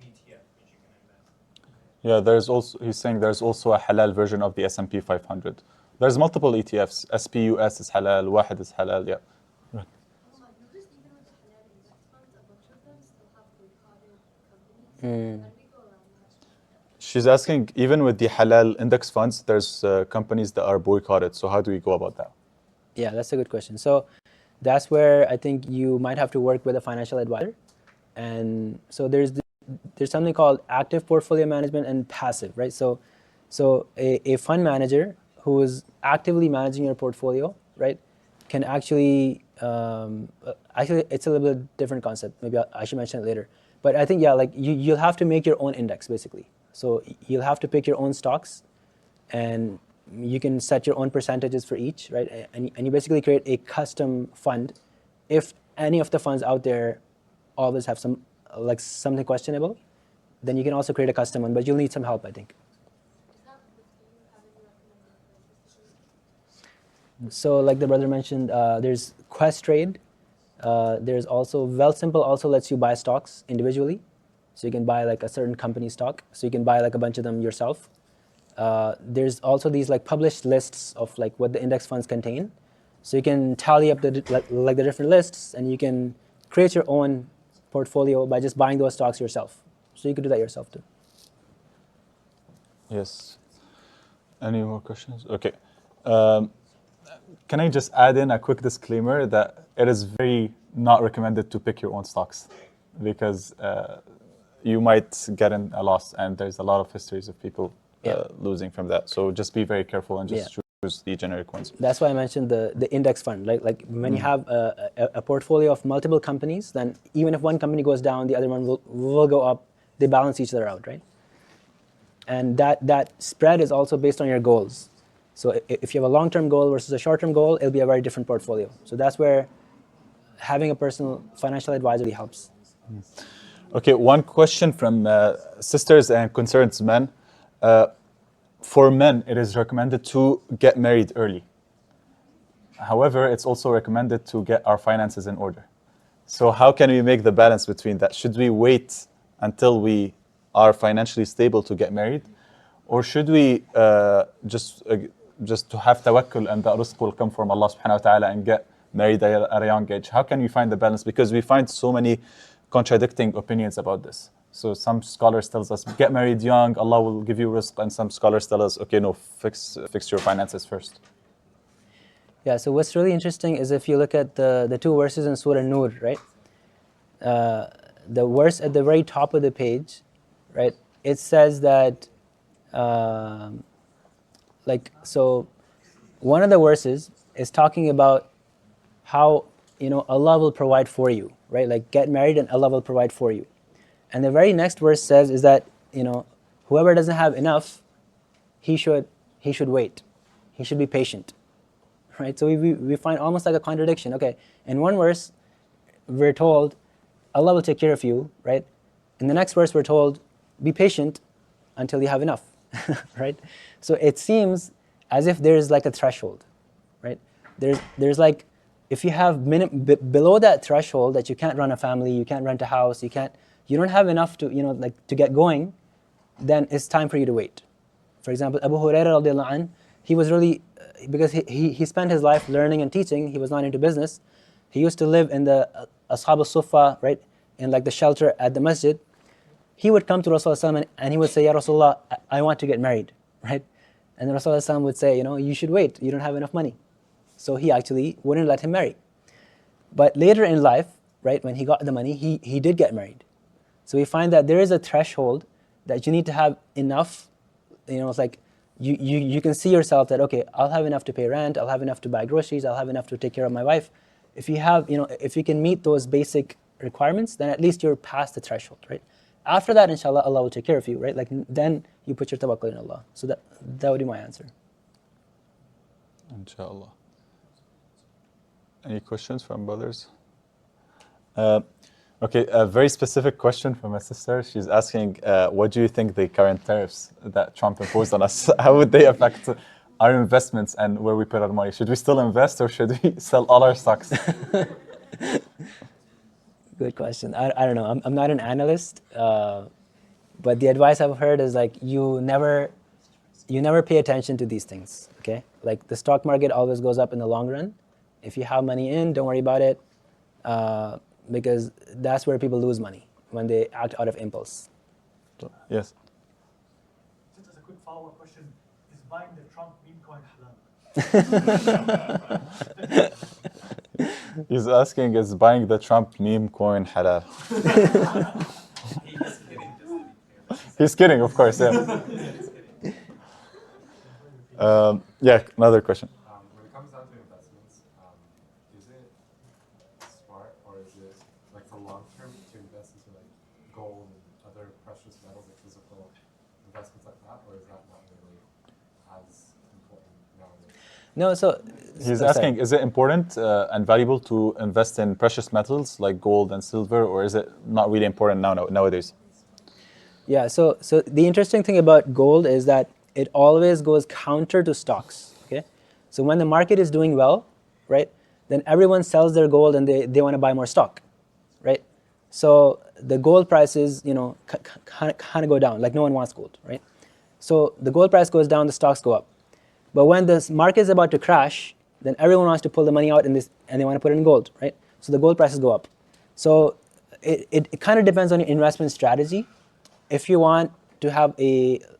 [SPEAKER 8] ETF which you can invest.
[SPEAKER 1] Yeah, he's saying there's also a halal version of the S&P 500. There's multiple ETFs. SPUS is halal, Wahid is halal. Yeah. Right. She's asking, even with the halal index funds, there's companies that are boycotted. So how do we go about that?
[SPEAKER 2] Yeah, that's a good question. So that's where I think you might have to work with a financial advisor. And so there's something called active portfolio management and passive, right? So a fund manager who is actively managing your portfolio, right, can actually it's a little bit different concept. Maybe I should mention it later. But I think, yeah, like you'll have to make your own index, basically. So you'll have to pick your own stocks, and you can set your own percentages for each, right? And you basically create a custom fund. If any of the funds out there always have something questionable, then you can also create a custom one, but you'll need some help, I think. So like the brother mentioned, there's Questrade. There's also Wealth Simple also lets you buy stocks individually. So you can buy like a certain company stock. So you can buy like a bunch of them yourself. There's also these like published lists of like what the index funds contain. So you can tally up the different lists, and you can create your own portfolio by just buying those stocks yourself. So you could do that yourself too.
[SPEAKER 1] Yes. Any more questions? Okay. Can I just add in a quick disclaimer that it is very not recommended to pick your own stocks, because you might get in a loss, and there's a lot of histories of people losing from that. So just be very careful and just choose the generic ones.
[SPEAKER 2] That's why I mentioned the index fund. Like when you have a portfolio of multiple companies, then even if one company goes down, the other one will go up. They balance each other out, right? And that spread is also based on your goals. So if you have a long-term goal versus a short-term goal, it'll be a very different portfolio. So that's where having a personal financial advisor really helps.
[SPEAKER 1] Okay, one question from Sisters and Concerns Men. For men, it is recommended to get married early. However, it's also recommended to get our finances in order. So how can we make the balance between that? Should we wait until we are financially stable to get married? Or should we just to have tawakkul and the rizq will come from Allah subhanahu wa ta'ala and get married at a young age? How can we find the balance? Because we find so many contradicting opinions about this. So some scholars tells us, get married young, Allah will give you rizq. And some scholars tell us, okay, no, fix your finances first.
[SPEAKER 2] Yeah, so what's really interesting is if you look at the two verses in Surah Nur, right? The verse at the very top of the page, right? It says that, so one of the verses is talking about how, Allah will provide for you, right? Like get married and Allah will provide for you. And the very next verse says is that, whoever doesn't have enough, he should wait. He should be patient, right? So we find almost like a contradiction. Okay, in one verse, we're told, Allah will take care of you, right? In the next verse, we're told, be patient until you have enough, right? So it seems as if there's like a threshold, right? There's like, if you have below that threshold that you can't run a family, you can't rent a house, you don't have enough to, to get going, then it's time for you to wait. For example, Abu Hurairah radiallahu anh, he was really, because he spent his life learning and teaching, he was not into business. He used to live in the Ashab al-Sufa, right, in like the shelter at the masjid. He would come to Rasulullah and he would say, Ya Rasulullah, I want to get married, right? And the Rasulullah would say, you should wait, you don't have enough money. So he actually wouldn't let him marry. But later in life, right, when he got the money, he did get married. So we find that there is a threshold that you need to have enough, it's like you can see yourself that, okay, I'll have enough to pay rent, I'll have enough to buy groceries, I'll have enough to take care of my wife. If you have, if you can meet those basic requirements, then at least you're past the threshold, right? After that, inshallah, Allah will take care of you, right? Like then you put your tawakkul in Allah. So that would be my answer.
[SPEAKER 1] Inshallah. Any questions from brothers? Okay, a very specific question from a sister. She's asking, what do you think the current tariffs that Trump imposed on us, how would they affect our investments and where we put our money? Should we still invest or should we sell all our stocks?
[SPEAKER 2] Good question. I don't know. I'm not an analyst, but the advice I've heard is like you never pay attention to these things. Okay, like the stock market always goes up in the long run. If you have money in, don't worry about it, because that's where people lose money when they act out of impulse.
[SPEAKER 1] Yes.
[SPEAKER 4] Just as a quick follow-up question, is buying the Trump meme coin halal?
[SPEAKER 1] He's asking, is buying the Trump meme coin halal? He's kidding, of course, yeah. Yeah, another question.
[SPEAKER 9] When it comes down to investments, is it smart or is it like for long term to invest into like gold and other precious metals, like physical investments like that, or is that not really as important nowadays?
[SPEAKER 2] No, so
[SPEAKER 1] he's asking, is it important and valuable to invest in precious metals like gold and silver, or is it not really important nowadays?
[SPEAKER 2] Yeah, so the interesting thing about gold is that it always goes counter to stocks, okay? So when the market is doing well, right, then everyone sells their gold and they want to buy more stock, right? So the gold prices, kind of go down, like no one wants gold, right? So the gold price goes down, the stocks go up. But when the market is about to crash, then everyone wants to pull the money out and they want to put it in gold, right? So the gold prices go up. So it kind of depends on your investment strategy. If you want to have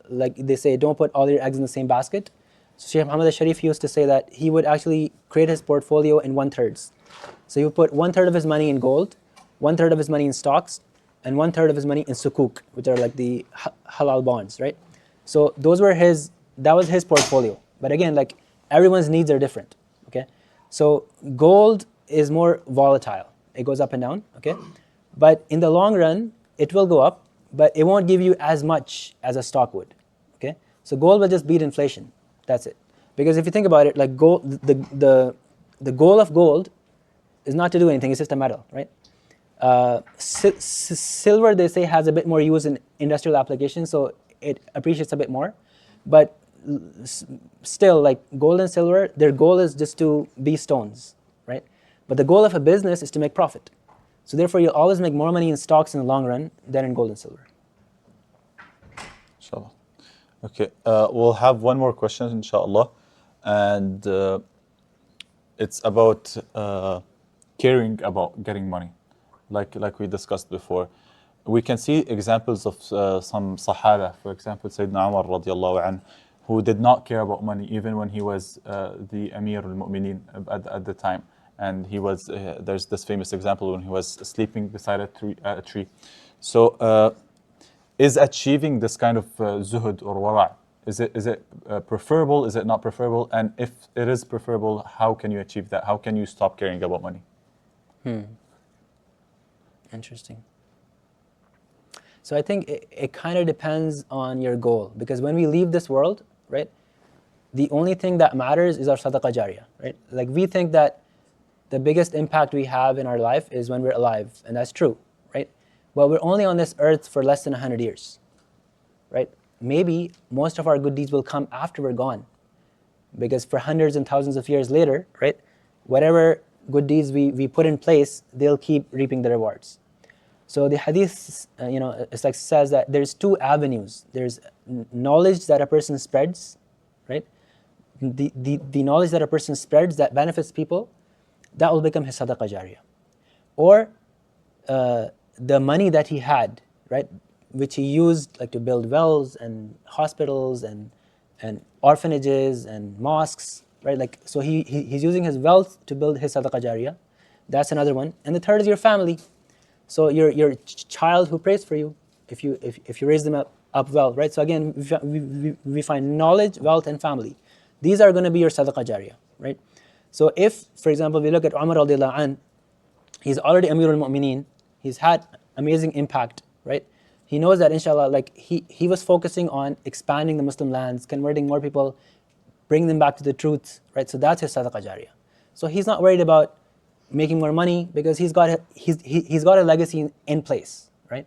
[SPEAKER 2] like they say, don't put all your eggs in the same basket. So Sheikh Muhammad al-Sharif used to say that he would actually create his portfolio in 1/3. So he would put 1/3 of his money in gold, 1/3 of his money in stocks, and 1/3 of his money in sukuk, which are like the halal bonds, right? So that was his portfolio. But again, like everyone's needs are different, okay? So gold is more volatile. It goes up and down, okay? But in the long run, it will go up, but it won't give you as much as a stock would, okay? So gold will just beat inflation, that's it. Because if you think about it, like gold, the goal of gold is not to do anything, it's just a metal, right? Silver, they say, has a bit more use in industrial applications, so it appreciates a bit more. But still, like gold and silver, their goal is just to be stones, right? But the goal of a business is to make profit. So therefore, you'll always make more money in stocks in the long run than in gold and silver.
[SPEAKER 1] Inshallah. Okay, we'll have one more question, inshallah, and it's about caring about getting money, like we discussed before. We can see examples of some Sahaba, for example, Sayyidina Umar radiallahu anh, who did not care about money even when he was the Amir al-Mu'mineen at the time. And he was, there's this famous example when he was sleeping beside a tree. So is achieving this kind of zuhud or wara', is it preferable, is it not preferable? And if it is preferable, how can you achieve that? How can you stop caring about money?
[SPEAKER 2] Interesting. So I think it kind of depends on your goal, because when we leave this world, right, the only thing that matters is our sadaqah jariyah, right? Like we think that the biggest impact we have in our life is when we're alive, and that's true, right? But we're only on this earth for less than 100 years, right? Maybe most of our good deeds will come after we're gone, because for hundreds and thousands of years later, right, whatever good deeds we put in place, they'll keep reaping the rewards. So the hadith, it's like says that there's two avenues. There's knowledge that a person spreads, right? The knowledge that a person spreads that benefits people, that will become his sadaqah jariyah. Or the money that he had, right, which he used like to build wells and hospitals and orphanages and mosques, right? Like so he's using his wealth to build his sadaqah jariyah. That's another one. And the third is your family. So your child who prays for you, if you raise them up well, right? So again, we find knowledge, wealth, and family. These are going to be your sadaqah jariyah, right? So if, for example, we look at Umar radiallahu anh, he's already Amir al-Mu'mineen, he's had amazing impact, right? He knows that inshallah, like he was focusing on expanding the Muslim lands, converting more people, bringing them back to the truth, right? So that's his sadaqah jariyah. So he's not worried about making more money because he's got a legacy in place, right?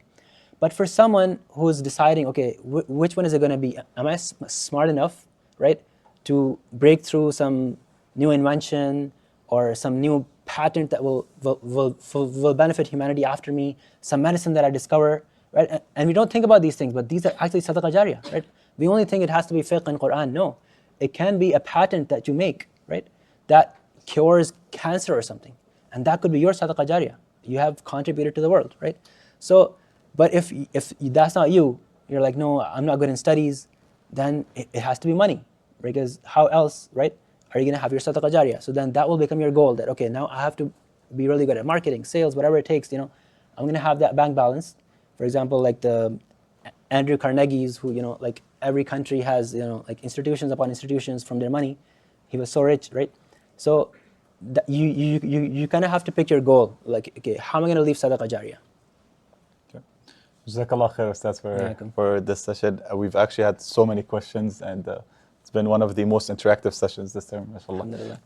[SPEAKER 2] But for someone who's deciding, okay, which one is it going to be? Am I smart enough, right, to break through some new invention or some new patent that will benefit humanity after me, some medicine that I discover, right? And we don't think about these things, but these are actually sadaqah jariyah, right? We only think it has to be fiqh and Quran. No, it can be a patent that you make, right, that cures cancer or something. And that could be your sadaqah jariyah. You have contributed to the world, right? So, but if that's not you, you're like, no, I'm not good in studies, then it has to be money. Because how else, right, are you going to have your sadaqah jariyah? So then that will become your goal, that, okay, now I have to be really good at marketing, sales, whatever it takes, I'm going to have that bank balance. For example, like the Andrew Carnegie's, who, like every country has, like institutions upon institutions from their money. He was so rich, right? So you kind of have to pick your goal. Like, okay, how am I going to leave sadaqah jariyah?
[SPEAKER 1] Jazakallah khair, Ustaz, for this session. We've actually had so many questions, and it's been one of the most interactive sessions this term, mashallah.
[SPEAKER 2] Alhamdulillah.